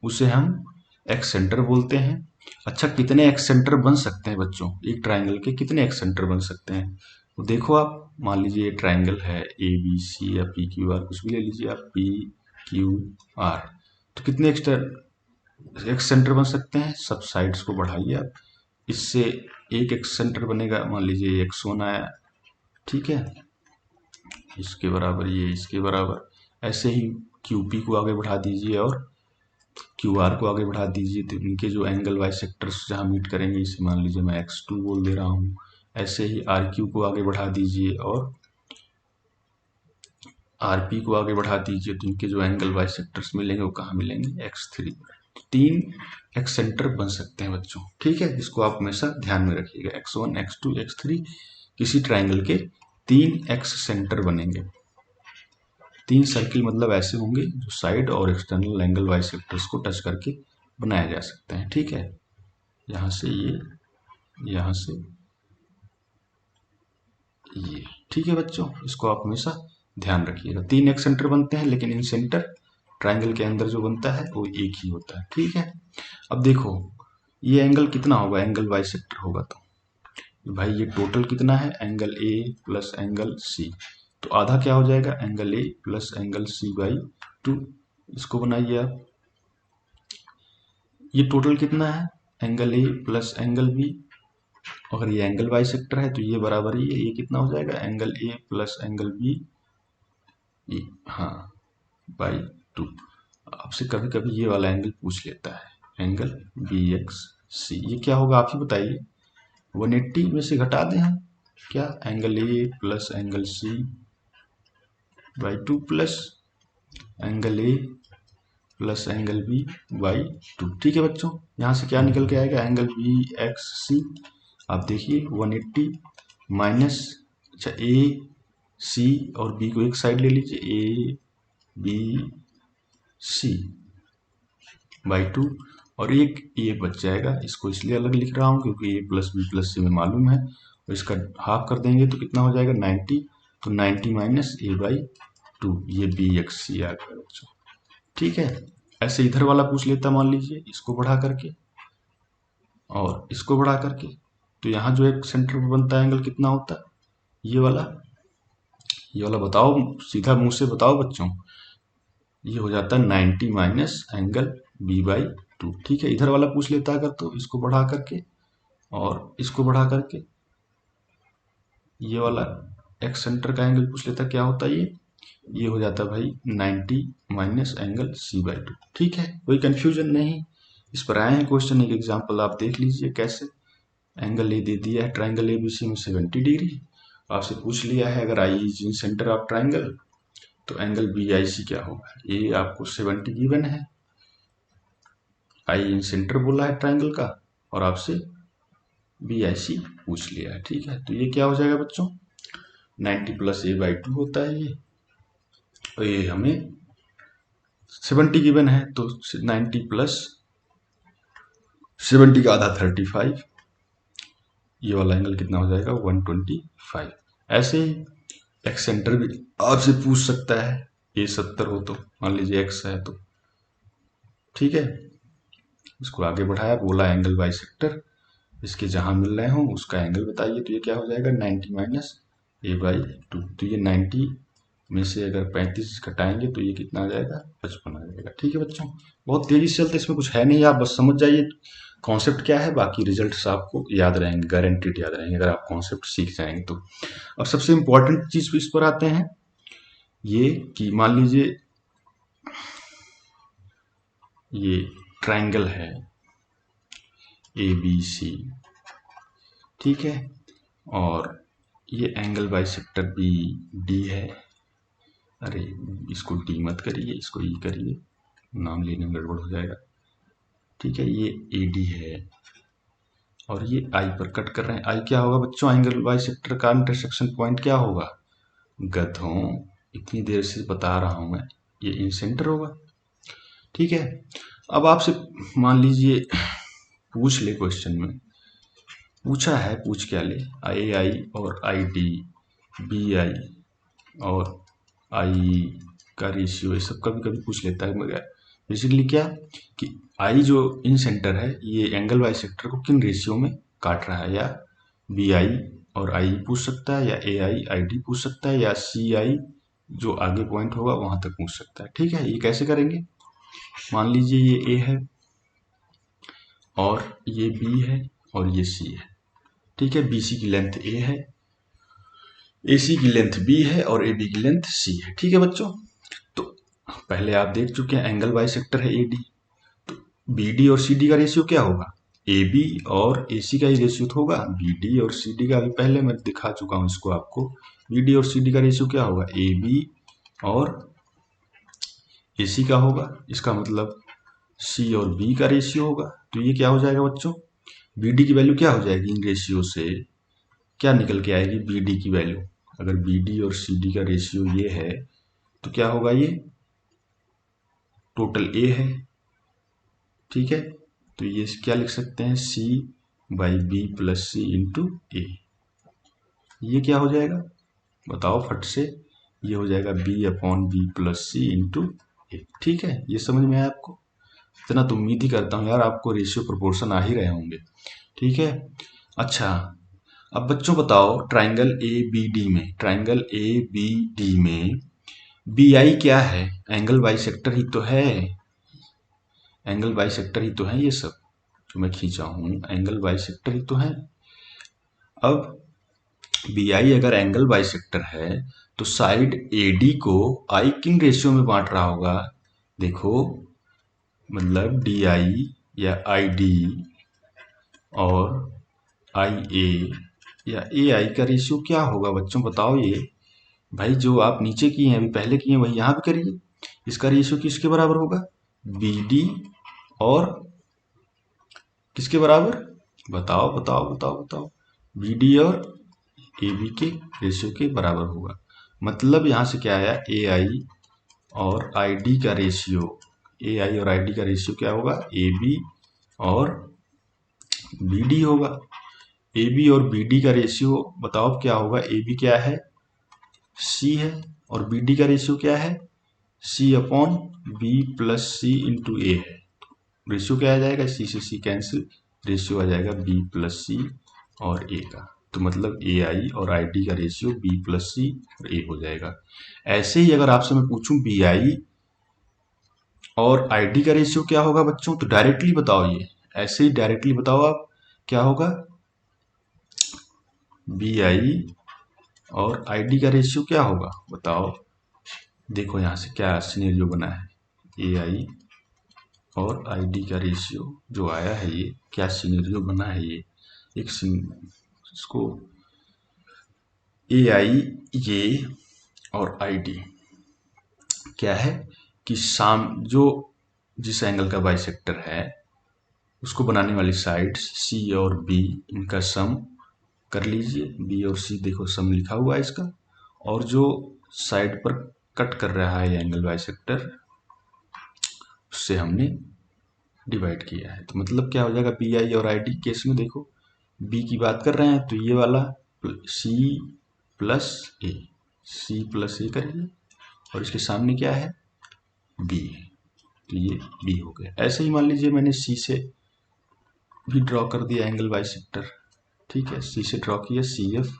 उसे हम एक्स सेंटर बोलते हैं। अच्छा कितने एक्स सेंटर बन सकते हैं बच्चों, एक ट्राइंगल के कितने एक्स सेंटर बन सकते हैं, तो देखो आप मान लीजिए ये ट्राइंगल है ए बी सी या पी क्यू आर, कुछ भी ले लीजिए आप, पी क्यू आर, तो कितने एक्स सेंटर बन सकते हैं, सब साइड्स को बढ़ाइए आप, इससे एक एक्स सेंटर बनेगा, मान लीजिए x1 आया। ठीक है, इसके बराबर ये, इसके बराबर, ऐसे ही QP को आगे बढ़ा दीजिए और QR को आगे बढ़ा दीजिए, तो इनके जो एंगल बाइसेक्टर्स जहाँ मीट करेंगे, इसे मान लीजिए मैं x2 बोल दे रहा हूँ। ऐसे ही RQ को आगे बढ़ा दीजिए और RP को आगे बढ़ा दीजिए, तो इनके जो एंगल बाइसेक्टर्स मिलेंगे वो कहाँ मिलेंगे, x3। 3 एक्स सेंटर बन सकते हैं बच्चों। ठीक है, इसको आप हमेशा ध्यान में रखिएगा, x1 x2 x3 किसी ट्राइंगल के 3 एक्स सेंटर बनेंगे। 3 सर्किल मतलब ऐसे होंगे जो साइड और एक्सटर्नल एंगल बाइसेक्टर्स को टच करके बनाए जा सकते हैं। ठीक है, यहाँ से ये, यहाँ से ये। ठीक है बच्चों, इसको आप हमेशा ध्यान रखिएगा। 3 एक्स सेंटर बनते हैं लेकिन इन सेंटर ट्राइंगल के अंदर जो बनता है वो एक ही होता है। ठीक है, अब देखो ये एंगल कितना होगा, एंगल बाइसेक्टर होगा, तो भाई ये टोटल कितना है, angle A plus angle C, तो आधा क्या हो जाएगा, angle A plus angle C by 2। इसको बनाइए आप, ये टोटल कितना है, angle A plus angle B अगर ये एंगल बाई सेक्टर है तो ये बराबर ही है, ये कितना हो जाएगा, angle A plus angle B, हाँ, बाई 2। आपसे कभी कभी ये वाला एंगल पूछ लेता है, एंगल बी एक्स सी, ये क्या होगा आप ही बताइए। 180 में से घटा दें हम, क्या, angle A plus angle C by 2 plus angle A plus angle B by 2। ठीक है बच्चों, यहाँ से क्या निकल के आएगा, एंगल बी एक्स सी। आप देखिए 180 माइनस, अच्छा ए सी और बी को एक साइड ले लीजिए, ए बी सी बाई 2, और एक ये बच जाएगा, इसको इसलिए अलग लिख रहा हूँ क्योंकि ए प्लस बी प्लस सी में मालूम है, और इसका हाफ कर देंगे तो कितना हो जाएगा 90, तो 90 माइनस ए बाई 2, ये बी एक्स सी आ गया बच्चों। ठीक है, ऐसे इधर वाला पूछ लेता, मान लीजिए इसको बढ़ा करके और इसको बढ़ा करके, तो यहाँ जो एक सेंटर पर बनता है एंगल कितना होता है, ये वाला, ये वाला बताओ, सीधा मुंह से बताओ बच्चों, ये हो जाता है 90 माइनस एंगल बी बाई 2। ठीक है, इधर वाला पूछ लेता अगर तो इसको बढ़ा करके और इसको बढ़ा करके, ये वाला एक्स सेंटर का एंगल पूछ लेता, क्या होता है ये हो जाता भाई 90 माइनस एंगल सी बाई 2। ठीक है, कोई कंफ्यूजन नहीं। इस पर आए हैं क्वेश्चन, एक एग्जांपल आप देख लीजिए कैसे। एंगल ए दे दिया है ट्राइंगल एबीसी में 70 डिग्री, आपसे पूछ लिया है अगर I is in centre of triangle तो एंगल बी आई सी क्या होगा। ए आपको 70 गिवन है, आई इन सेंटर बोला है ट्राइंगल का, और आपसे बी आई सी पूछ लिया है। ठीक है, तो ये क्या हो जाएगा बच्चों, 90 प्लस ए बाई 2 होता है ये, और ये हमें 70 गिवन है, तो 90 प्लस 70 का आधा 35, ये वाला एंगल कितना हो जाएगा 125। ऐसे ही एक्स सेंटर भी आपसे पूछ सकता है, ए 70 हो तो मान लीजिए एक्स है तो, ठीक है, इसको आगे बढ़ाया, बोला एंगल बाई सेक्टर, इसके जहां मिल रहे हो उसका एंगल बताइए, तो ये क्या हो जाएगा 90 माइनस ए बाई 2, तो ये 90 में से अगर 35 घटाएंगे तो ये कितना आ जाएगा 55 आ जाएगा। ठीक है बच्चों, बहुत तेजी से चलते, इसमें कुछ है नहीं, आप बस समझ जाइए कॉन्सेप्ट क्या है, बाकी रिजल्ट्स आपको याद रहेंगे, गारंटीड याद रहेंगे अगर आप कॉन्सेप्ट सीख जाएंगे तो। अब सबसे इंपॉर्टेंट चीज इस पर आते हैं, ये कि मान लीजिए ये ट्राइंगल है ए बी सी, ठीक है, और ये angle bisector B D है, अरे इसको डी मत करिए, इसको ई करिए, नाम लेने में गड़बड़ हो जाएगा। ठीक है, ये ए डी है और ये आई पर कट कर रहे हैं, आई क्या होगा बच्चों, एंगल बाई सेक्टर का इंटरसेक्शन पॉइंट क्या होगा, गधों, इतनी देर से बता रहा हूं मैं, ये इन सेंटर होगा। ठीक है, अब आपसे मान लीजिए पूछ ले, क्वेश्चन में पूछा है, पूछ क्या ले, आई आई और आई डी, बी आई और आई का रेशियो, ये सब कभी कभी पूछ लेता है, मगर बेसिकली क्या कि आई जो इन सेंटर है ये एंगल बाई सेक्टर को किन रेशियो में काट रहा है, या बी आई और आई पूछ सकता है, या ए आई आई डी पूछ सकता है, या सी आई जो आगे पॉइंट होगा वहां तक पूछ सकता है। ठीक है, ये कैसे करेंगे, मान लीजिए ये ए है और ये बी है और ये सी है। ठीक है, बी सी की लेंथ ए है, ए सी की लेंथ बी है और ए बी की लेंथ सी है। ठीक है बच्चों, तो पहले आप देख चुके हैं एंगल बाई सेक्टर है ए डी, तो बी डी और सी डी का रेशियो क्या होगा, ए बी और ए सी का ही रेशियो तो होगा, बी डी और सी डी का भी पहले मैं दिखा चुका हूं इसको आपको, बी डी और सी डी का रेशियो क्या होगा, ए बी और ए सी का होगा, इसका मतलब सी और बी का रेशियो होगा। तो ये क्या हो जाएगा बच्चों, बी डी की वैल्यू क्या हो जाएगी, इन रेशियो से क्या निकल के आएगी, बी डी की वैल्यू, अगर बी डी और सी डी का रेशियो ये है तो क्या होगा, ये टोटल ए है। ठीक है, तो ये क्या लिख सकते हैं, C by B plus C into A, ये क्या हो जाएगा बताओ फट से, ये हो जाएगा B upon B plus C into ए। ठीक है, ये समझ में आया आपको, इतना तो उम्मीद ही करता हूँ यार आपको रेशियो प्रोपोर्शन आ ही रहे होंगे। ठीक है, अच्छा अब बच्चों बताओ, ट्राइंगल ए बी डी में, ट्राइंगल ए बी डी में बी आई क्या है, एंगल बाई सेक्टर ही तो है, एंगल बाई सेक्टर ही तो है, ये सब जो मैं खींचा हूं एंगल बाई सेक्टर ही तो है। अब बी आई अगर एंगल बाइसेक्टर है तो साइड ए डी को आई किन रेशियो में बांट रहा होगा? देखो, मतलब डी आई या आई डी और आई ए या ए आई का रेशियो क्या होगा बच्चों, बताओ ये। भाई जो आप नीचे किए हैं, अभी पहले किए हैं, वही यहाँ भी करिए। इसका रेशियो किसके बराबर होगा? बी डी और किसके बराबर? बताओ बताओ बताओ बताओ। बी डी और ए बी के रेशियो के बराबर होगा। मतलब यहाँ से क्या आया? ए आई और आई डी का रेशियो, ए आई और आई डी का रेशियो क्या होगा? ए बी और बी डी होगा। ए बी और बी डी का रेशियो बताओ क्या होगा? ए बी क्या है? सी है। और बी डी का रेशियो क्या है? सी upon B plus C into ए है। रेशियो क्या आ जाएगा? सी से सी कैंसिल, रेशियो आ जाएगा बी प्लस सी और ए का। तो मतलब ए आई और आई डी का रेशियो बी प्लस सी और ए हो जाएगा। ऐसे ही अगर आपसे मैं पूछूं बी आई और आई डी का रेशियो क्या होगा बच्चों, तो डायरेक्टली बताओ ये। ऐसे ही डायरेक्टली बताओ आप क्या होगा? बी आई और आई डी का रेशियो क्या होगा बताओ। देखो यहाँ से क्या सिनेरियो बना है, ए आई और आई डी का रेशियो जो आया है, ये क्या सिनेरियो बना है। ये एक इसको ए आई ये और आई डी क्या है कि जो जिस एंगल का बाइसेक्टर है उसको बनाने वाली साइड्स सी और बी, इनका सम कर लीजिए। बी और सी देखो सम लिखा हुआ है इसका, और जो साइड पर कट कर रहा है एंगल बाइसेक्टर उससे हमने डिवाइड किया है। तो मतलब क्या हो जाएगा? बी आई और आई डी केस में देखो, बी की बात कर रहे हैं तो ये वाला सी प्लस ए, सी प्लस ए करिए, और इसके सामने क्या है? बी है, तो ये बी हो गया। ऐसे ही मान लीजिए मैंने सी से भी ड्रॉ कर दिया एंगल बाइसेक्टर, ठीक है, सी से ड्रॉ किया सी एफ,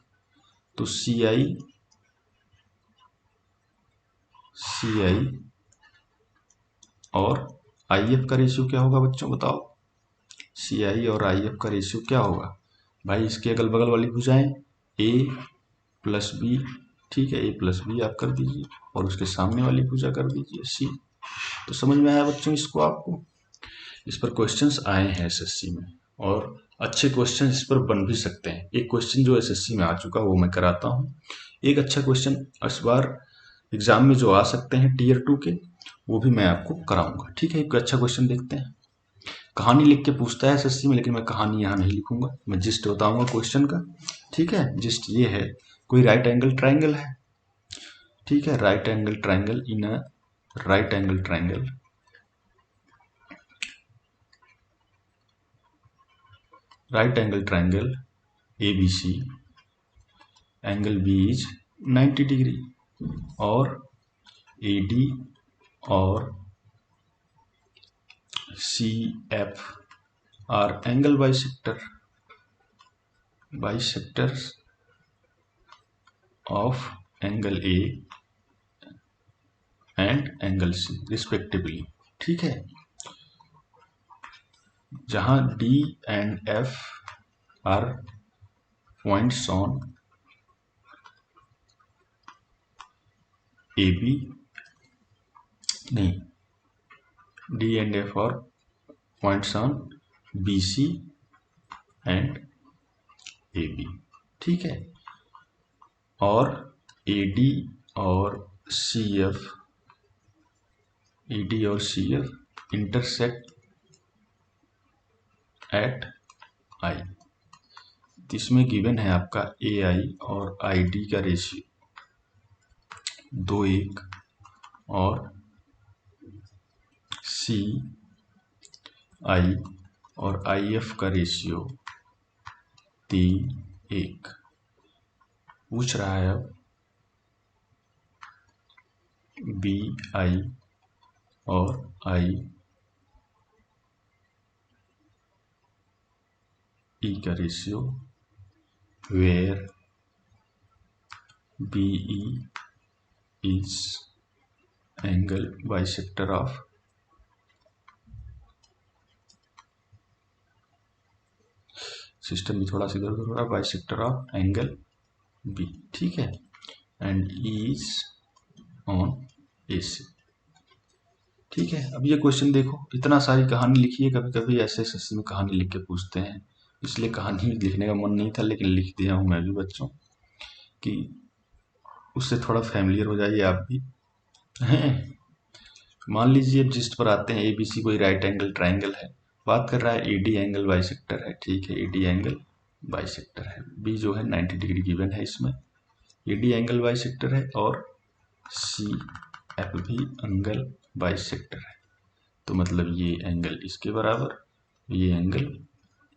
तो सी आई और आई एफ का रेशियो क्या होगा बच्चों बताओ? सी आई और आई एफ का रेशियो क्या होगा? भाई इसके अगल बगल वाली भुजाएं ए प्लस बी, ठीक है, ए प्लस बी आप कर दीजिए, और उसके सामने वाली भुजा कर दीजिए सी। तो समझ में आया बच्चों इसको? आपको इस पर क्वेश्चंस आए हैं एसएससी में, और अच्छे क्वेश्चन इस पर बन भी सकते हैं। एक क्वेश्चन जो एसएससी में आ चुका वो मैं कराता हूँ। एक अच्छा क्वेश्चन इस बार एग्जाम में जो आ सकते हैं टीयर 2 के, वो भी मैं आपको कराऊंगा। ठीक है, एक अच्छा क्वेश्चन देखते हैं। कहानी लिख के पूछता है एसएससी में, लेकिन मैं कहानी यहाँ नहीं लिखूंगा, मैं जिस्ट बताऊंगा क्वेश्चन का। ठीक है, जिस्ट ये है, कोई राइट एंगल ट्राइंगल है, ठीक है, right angle triangle in a right angle triangle, right angle triangle A B C, angle B is 90 degree, और ए डी और C F are angle bisectors of angle A and angle C respectively. ठीक है, जहां D and F are points on A B, नहीं, D and F are points on B C and A B, ठीक है, और A D और C F, ए D और C F intersect at आई। इसमें गिवन है आपका ए आई और आई डी का रेशियो 2:1, और सी आई और आई एफ का रेशियो 3:1। पूछ रहा है अब बी आई और आई ई का ratio, where B E is angle bisector of system भी थोड़ा सा इधर उधर हो रहा है, बाइसेक्टर ऑफ एंगल बी, ठीक है, and is on A C, ठीक है। अब ये क्वेश्चन देखो, इतना सारी कहानी लिखी है, कभी कभी ऐसे एसएससी में कहानी लिख के पूछते हैं, इसलिए कहानी लिखने का मन नहीं था लेकिन लिख दिया हूँ मैं भी बच्चों, कि उससे थोड़ा फैमिलियर हो जाइए आप भी हैं। मान लीजिए जिस्ट पर आते हैं, एबीसी कोई राइट एंगल ट्राइंगल है, बात कर रहा है एडी एंगल बाइसेक्टर है, ठीक है, एडी एंगल बाइसेक्टर है, बी जो है 90 डिग्री गिवन है इसमें, एडी एंगल बाइसेक्टर है, और सी एफ भी एंगल बाइसेक्टर है, तो मतलब ये एंगल इसके बराबर, ये एंगल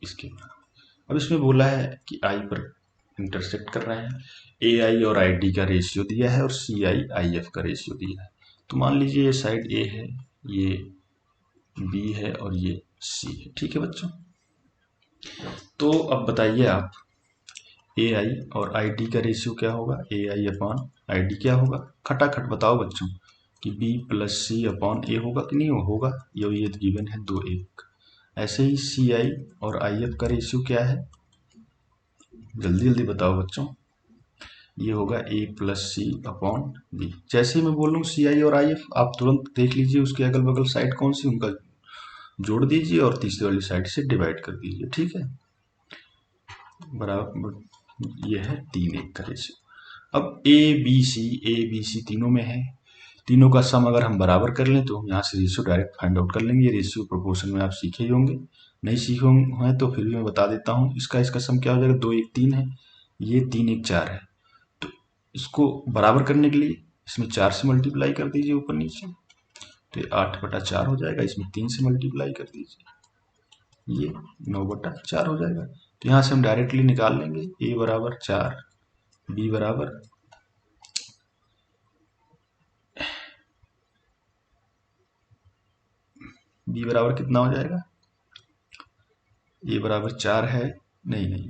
इसके बराबर। अब इसमें बोला है कि आई पर इंटरसेक्ट कर रहे हैं, ए आई और आई डी का रेशियो दिया है और सी आई आई एफ का रेशियो दिया है, तो मान लीजिए ये साइड ए है, ये बी है और ये सी है, ठीक है बच्चों। तो अब बताइए आप, ए आई और आई डी का रेशियो क्या होगा, ए आई अपॉन आई डी क्या होगा, खटाखट बताओ बच्चों, कि बी प्लस सी अपॉन ए होगा कि नहीं होगा, ये गिवन है 2:1। ऐसे ही सी आई और आई एफ का रेशियो क्या है, जल्दी जल्दी बताओ बच्चों, ये होगा ए प्लस सी अपॉन बी। जैसे ही मैं बोल रहा हूँ सी आई और आई एफ, आप तुरंत देख लीजिए उसके अगल बगल साइड कौन सी, उनका जोड़ दीजिए और तीसरी वाली साइड से डिवाइड कर दीजिए, ठीक है, बराबर, ये है 3:1 का रेशियो। अब ए बी सी तीनों में है, तीनों का सम अगर हम बराबर कर लें तो हम यहाँ से रेशियो डायरेक्ट फाइंड आउट कर लेंगे। रेशियो प्रोपोर्शन में आप सीखे ही होंगे, नहीं सीखे होंगे तो फिर भी मैं बता देता हूँ, इसका सम क्या हो जाएगा, 2:1 3 है, ये 3:1 4 है, तो इसको बराबर करने के लिए इसमें 4 से मल्टीप्लाई कर दीजिए ऊपर नीचे, तो ये 8/4 हो जाएगा, इसमें 3 से मल्टीप्लाई कर दीजिए, ये 9/4 हो जाएगा। तो यहाँ से हम डायरेक्टली निकाल लेंगे, ए बराबर 4, बी बराबर कितना हो जाएगा, ए बराबर 4 है, नहीं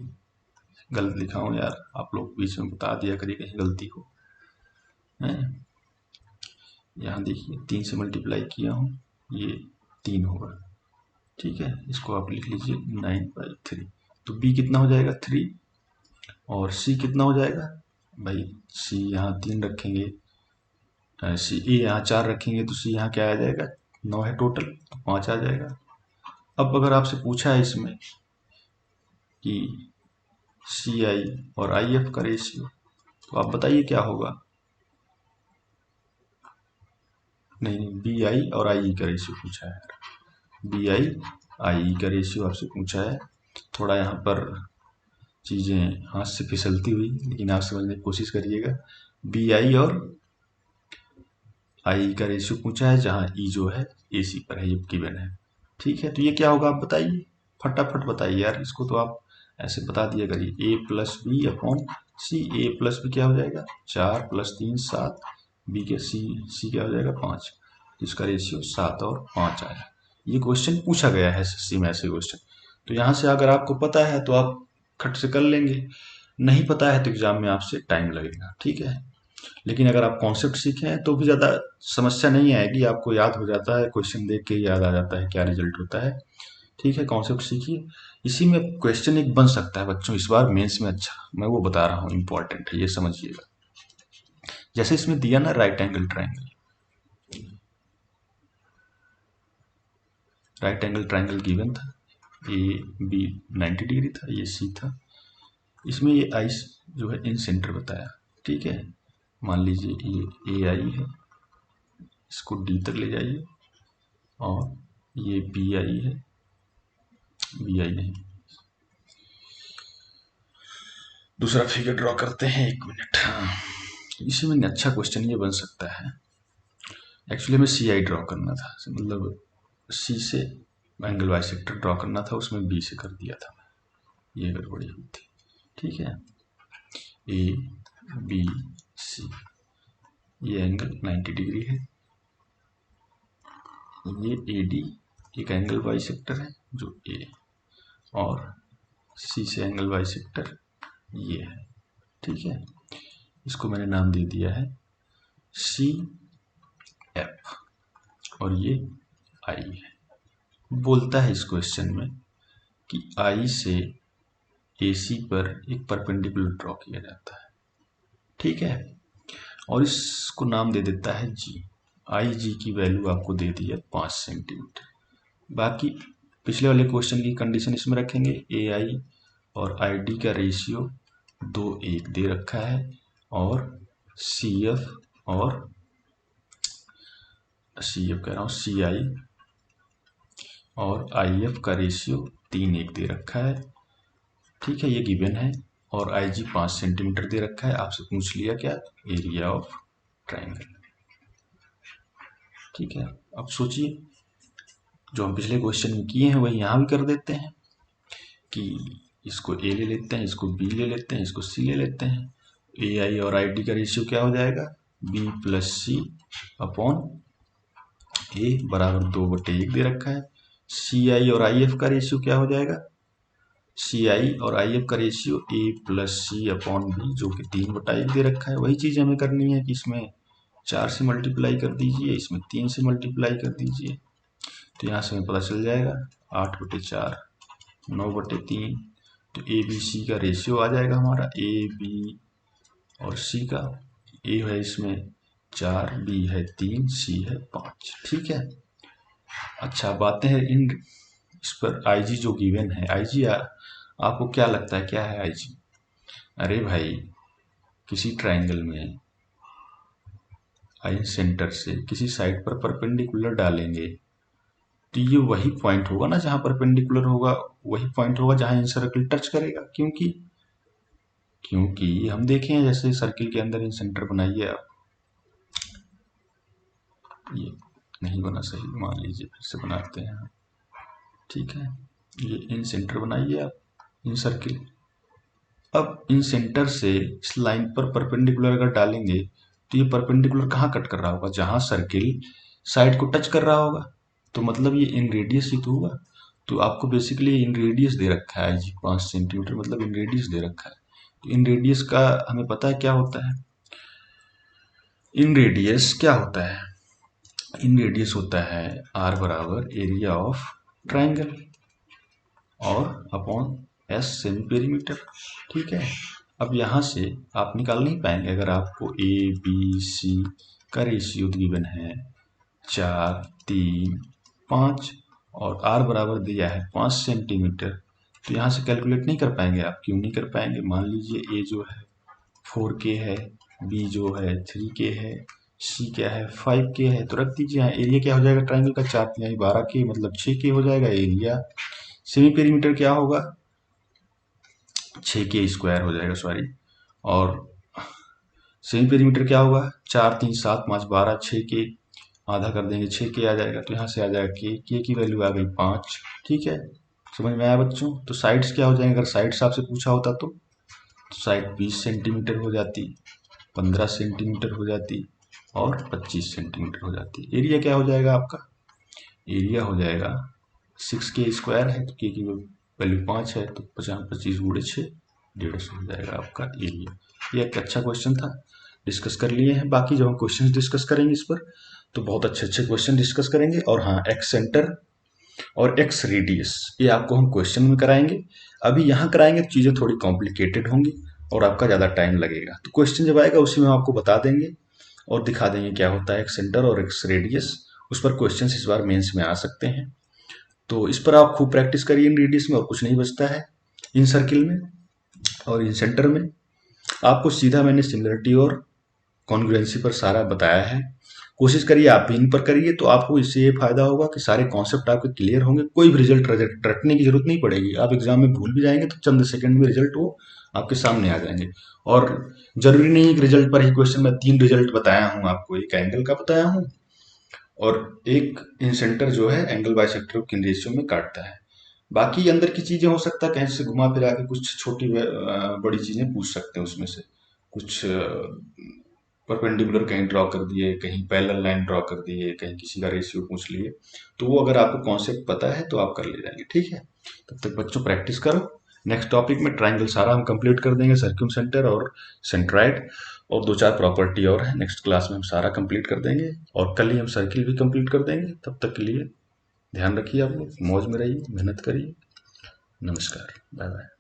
गलत लिखा हूँ यार, आप लोग बीच में बता दिया करिए कहीं गलती हो, है यहाँ देखिए 3 से मल्टीप्लाई किया हूँ, ये 3 होगा, ठीक है, इसको आप लिख लीजिए 9/3, तो बी कितना हो जाएगा 3, और सी कितना हो जाएगा भाई, सी यहाँ 3 रखेंगे, सी ए यहाँ 4 रखेंगे तो सी यहाँ क्या आ जाएगा, 9 है टोटल, तो 5 आ जाएगा। अब अगर आपसे पूछा है इसमें कि सी आई और आई एफ का रेशियो, तो आप बताइए क्या होगा, नहीं बी आई और आई ई का रेशियो पूछा है, बी आई आई ई का रेशियो आपसे पूछा है, थोड़ा यहाँ पर चीज़ें हाथ से फिसलती हुई, लेकिन आप समझने की कोशिश करिएगा, बी आई और आई का रेशियो पूछा है, जहाँ ई जो है ए सी पर है, ये गिवन है, ठीक है, तो ये क्या होगा आप बताइए, फटाफट बताइए यार, इसको तो आप ऐसे बता दिया करिए, ए प्लस बी अपॉन सी, ए प्लस बी क्या हो जाएगा 4 + 3 7, बी के सी क्या हो जाएगा 5, इसका रेशियो 7 और 5 आया। ये क्वेश्चन पूछा गया है एसएससी में ऐसे क्वेश्चन, तो यहाँ से अगर आपको पता है तो आप खट से कर लेंगे, नहीं पता है तो एग्जाम में आपसे टाइम लगेगा, ठीक है, लेकिन अगर आप कॉन्सेप्ट सीखे हैं तो भी ज़्यादा समस्या नहीं आएगी, आपको याद हो जाता है, क्वेश्चन देख के याद आ जाता है क्या रिजल्ट होता है, ठीक है, कॉन्सेप्ट सीखिए। इसी में क्वेश्चन एक बन सकता है बच्चों इस बार मेंस में, अच्छा मैं वो बता रहा हूँ, इंपॉर्टेंट है ये समझिएगा। जैसे इसमें दिया ना right angle triangle, right angle triangle given था, ए बी 90 डिग्री था, ये सी था, इसमें ये आई जो है इन सेंटर बताया, ठीक है, मान लीजिए ये ए आई है, इसको डी तक ले जाइए, और ये बी आई है, बी आई नहीं, दूसरा फिगर ड्रॉ करते हैं, 1 मिनट, हाँ इसी में अच्छा क्वेश्चन ये बन सकता है, एक्चुअली हमें सी आई ड्रॉ करना था, मतलब सी से एंगल बाइसेक्टर ड्रॉ करना था, उसमें बी से कर दिया था, ये गड़बड़ी हुई थी, ठीक है, ए बी सी, ये एंगल 90 डिग्री है, ये ए डी एक एंगल बाइसेक्टर है जो ए, और सी से एंगल बाइसेक्टर ये है, ठीक है, इसको मैंने नाम दे दिया है सी एफ, और ये आई है। बोलता है इस क्वेश्चन में कि आई से AC पर एक परपेंडिकुलर ड्रॉ किया जाता है, ठीक है, और इसको नाम दे देता है G। IG की वैल्यू आपको दे दी है 5 सेंटीमीटर। बाकी पिछले वाले क्वेश्चन की कंडीशन इसमें रखेंगे, AI और ID का रेशियो 2:1 दे रखा है, और CF कह रहा हूँ CI और IF का रेशियो 3:1 दे रखा है, ठीक है, ये गिवन है। और IG 5 सेंटीमीटर दे रखा है। आपसे पूछ लिया क्या, एरिया ऑफ ट्राइंगल, ठीक है। अब सोचिए, जो हम पिछले क्वेश्चन में किए हैं वही यहाँ भी कर देते हैं, कि इसको A ले लेते हैं, इसको B ले लेते हैं, इसको C ले लेते हैं। AI और ID का रेशियो क्या हो जाएगा, B + C अपॉन A बराबर 2/1 दे रखा है। CI और IF का रेशियो क्या हो जाएगा, CI और IF का ratio A + C upon B, जो कि 3/1 दे रखा है। वही चीज़ हमें करनी है कि इसमें 4 से मल्टीप्लाई कर दीजिए, इसमें 3 से मल्टीप्लाई कर दीजिए, तो यहाँ से हमें पता चल जाएगा 8/4 9/3। तो ABC का रेशियो आ जाएगा हमारा, AB और C का, A है इसमें 4, B है 3, C है 5, ठीक है। अच्छा, अब आते हैं इस पर IG जो गिवन है, IG आपको क्या लगता है क्या है IG? अरे भाई, किसी ट्राइंगल में आई सेंटर से किसी साइड पर परपेंडिकुलर डालेंगे तो ये वही पॉइंट होगा ना जहां परपेंडिकुलर होगा, वही पॉइंट होगा जहां इन सर्कल टच करेगा। क्योंकि हम देखें, जैसे सर्किल के अंदर इन सेंटर बनाइए आप, ये नहीं बना सही, मान लीजिए फिर से बनाते हैं, ठीक है, ये इन सेंटर बनाइए आप, इन सर्किल। अब इन सेंटर से इस लाइन पर परपेंडिकुलर अगर डालेंगे तो ये परपेंडिकुलर कहाँ कट कर रहा होगा, जहां सर्किल साइड को टच कर रहा होगा, तो मतलब ये इन रेडियस ही तो हुआ। तो आपको बेसिकली इन रेडियस दे रखा है जी 5 सेंटीमीटर, मतलब इन रेडियस दे रखा है। तो इन रेडियस का हमें पता है क्या होता है, इन रेडियस क्या होता है, इन रेडियस होता है R बराबर एरिया ऑफ ट्राइंगल और अपॉन S सेमी पेरीमीटर, ठीक है। अब यहाँ से आप निकाल नहीं पाएंगे, अगर आपको ABC का रेशियो गिवन है 4, 3, 5 और R बराबर दिया है 5 सेंटीमीटर, तो यहाँ से कैलकुलेट नहीं कर पाएंगे आप। क्यों नहीं कर पाएंगे, मान लीजिए A जो है 4K है, B जो है 3K है, C क्या है 5K है, तो रख दीजिए यहाँ। एरिया क्या हो जाएगा ट्राइंगल का, 4 × 12K मतलब 6K हो जाएगा एरिया। सेमी पेरीमीटर क्या होगा, 6K स्क्वायर हो जाएगा, सॉरी। और सेमी पेरीमीटर क्या होगा, 4, 3, 7, 5, 12, 6K, आधा कर देंगे 6K आ जाएगा, तो यहाँ से आ जाएगा K की वैल्यू आ गई 5, ठीक है। समझ में आया बच्चों? तो साइड्स क्या हो जाएंगे, अगर साइड्स आपसे पूछा होता तो साइड 20 सेंटीमीटर हो जाती, 15 सेंटीमीटर हो जाती और 25 सेंटीमीटर हो जाती। एरिया क्या हो जाएगा आपका, एरिया हो जाएगा 6K स्क्वायर है, तो K की वैल्यू 5 है, तो 50 25 × 6 150 हो जाएगा आपका एरिया। ये एक अच्छा क्वेश्चन था, डिस्कस कर लिए हैं। बाकी जब हम क्वेश्चन डिस्कस करेंगे इस पर तो बहुत अच्छे अच्छे क्वेश्चन डिस्कस करेंगे। और हाँ, एक्स सेंटर और एक्स रेडियस ये आपको हम क्वेश्चन में कराएंगे। अभी यहाँ कराएंगे तो चीज़ें थोड़ी कॉम्प्लिकेटेड होंगी और आपका ज़्यादा टाइम लगेगा, तो क्वेश्चन जब आएगा उसी में आपको बता देंगे और दिखा देंगे क्या होता है एक्स सेंटर और एक्स रेडियस। उस पर क्वेश्चन इस बार मेंस में आ सकते हैं, तो इस पर आप खूब प्रैक्टिस करिए इन रेडियस में, और कुछ नहीं बचता है इन सर्किल में और इन सेंटर में। आपको सीधा मैंने सिमिलरिटी और कॉन्ग्रुएंसी पर सारा बताया है, कोशिश करिए आप भी इन पर करिए, तो आपको इससे ये फायदा होगा कि सारे कॉन्सेप्ट आपके क्लियर होंगे, कोई भी रिजल्ट रटने की जरूरत नहीं पड़ेगी। आप एग्जाम में भूल भी जाएंगे तो चंद सेकंड में रिजल्ट वो आपके सामने आ जाएंगे। और जरूरी नहीं है कि रिजल्ट पर ही क्वेश्चन में 3 रिजल्ट बताया हूँ आपको, एक एंगल का बताया हूँ और एक इन सेंटर जो है एंगल बाइसेक्टर किन रेशियो में काटता है। बाकी अंदर की चीजें हो सकता है कहीं से घुमा फिरा के कुछ छोटी बड़ी चीजें पूछ सकते हैं, उसमें से कुछ परपेंडिकुलर कहीं ड्रॉ कर दिए, कहीं पैरेलल लाइन ड्रॉ कर दिए, कहीं किसी का रेशियो पूछ लिए, तो वो अगर आपको कॉन्सेप्ट पता है तो आप कर ले जाएंगे, ठीक है। तब तक बच्चों प्रैक्टिस करो। नेक्स्ट टॉपिक में ट्राइंगल सारा हम कंप्लीट कर देंगे, सर्क्यूम सेंटर और सेंट्राइड और 2-4 प्रॉपर्टी और है, नेक्स्ट क्लास में हम सारा कंप्लीट कर देंगे और कल ही हम सर्किल भी कंप्लीट कर देंगे। तब तक के लिए ध्यान रखिए, आप लोग मौज में रहिए, मेहनत करिए। नमस्कार, बाय बाय।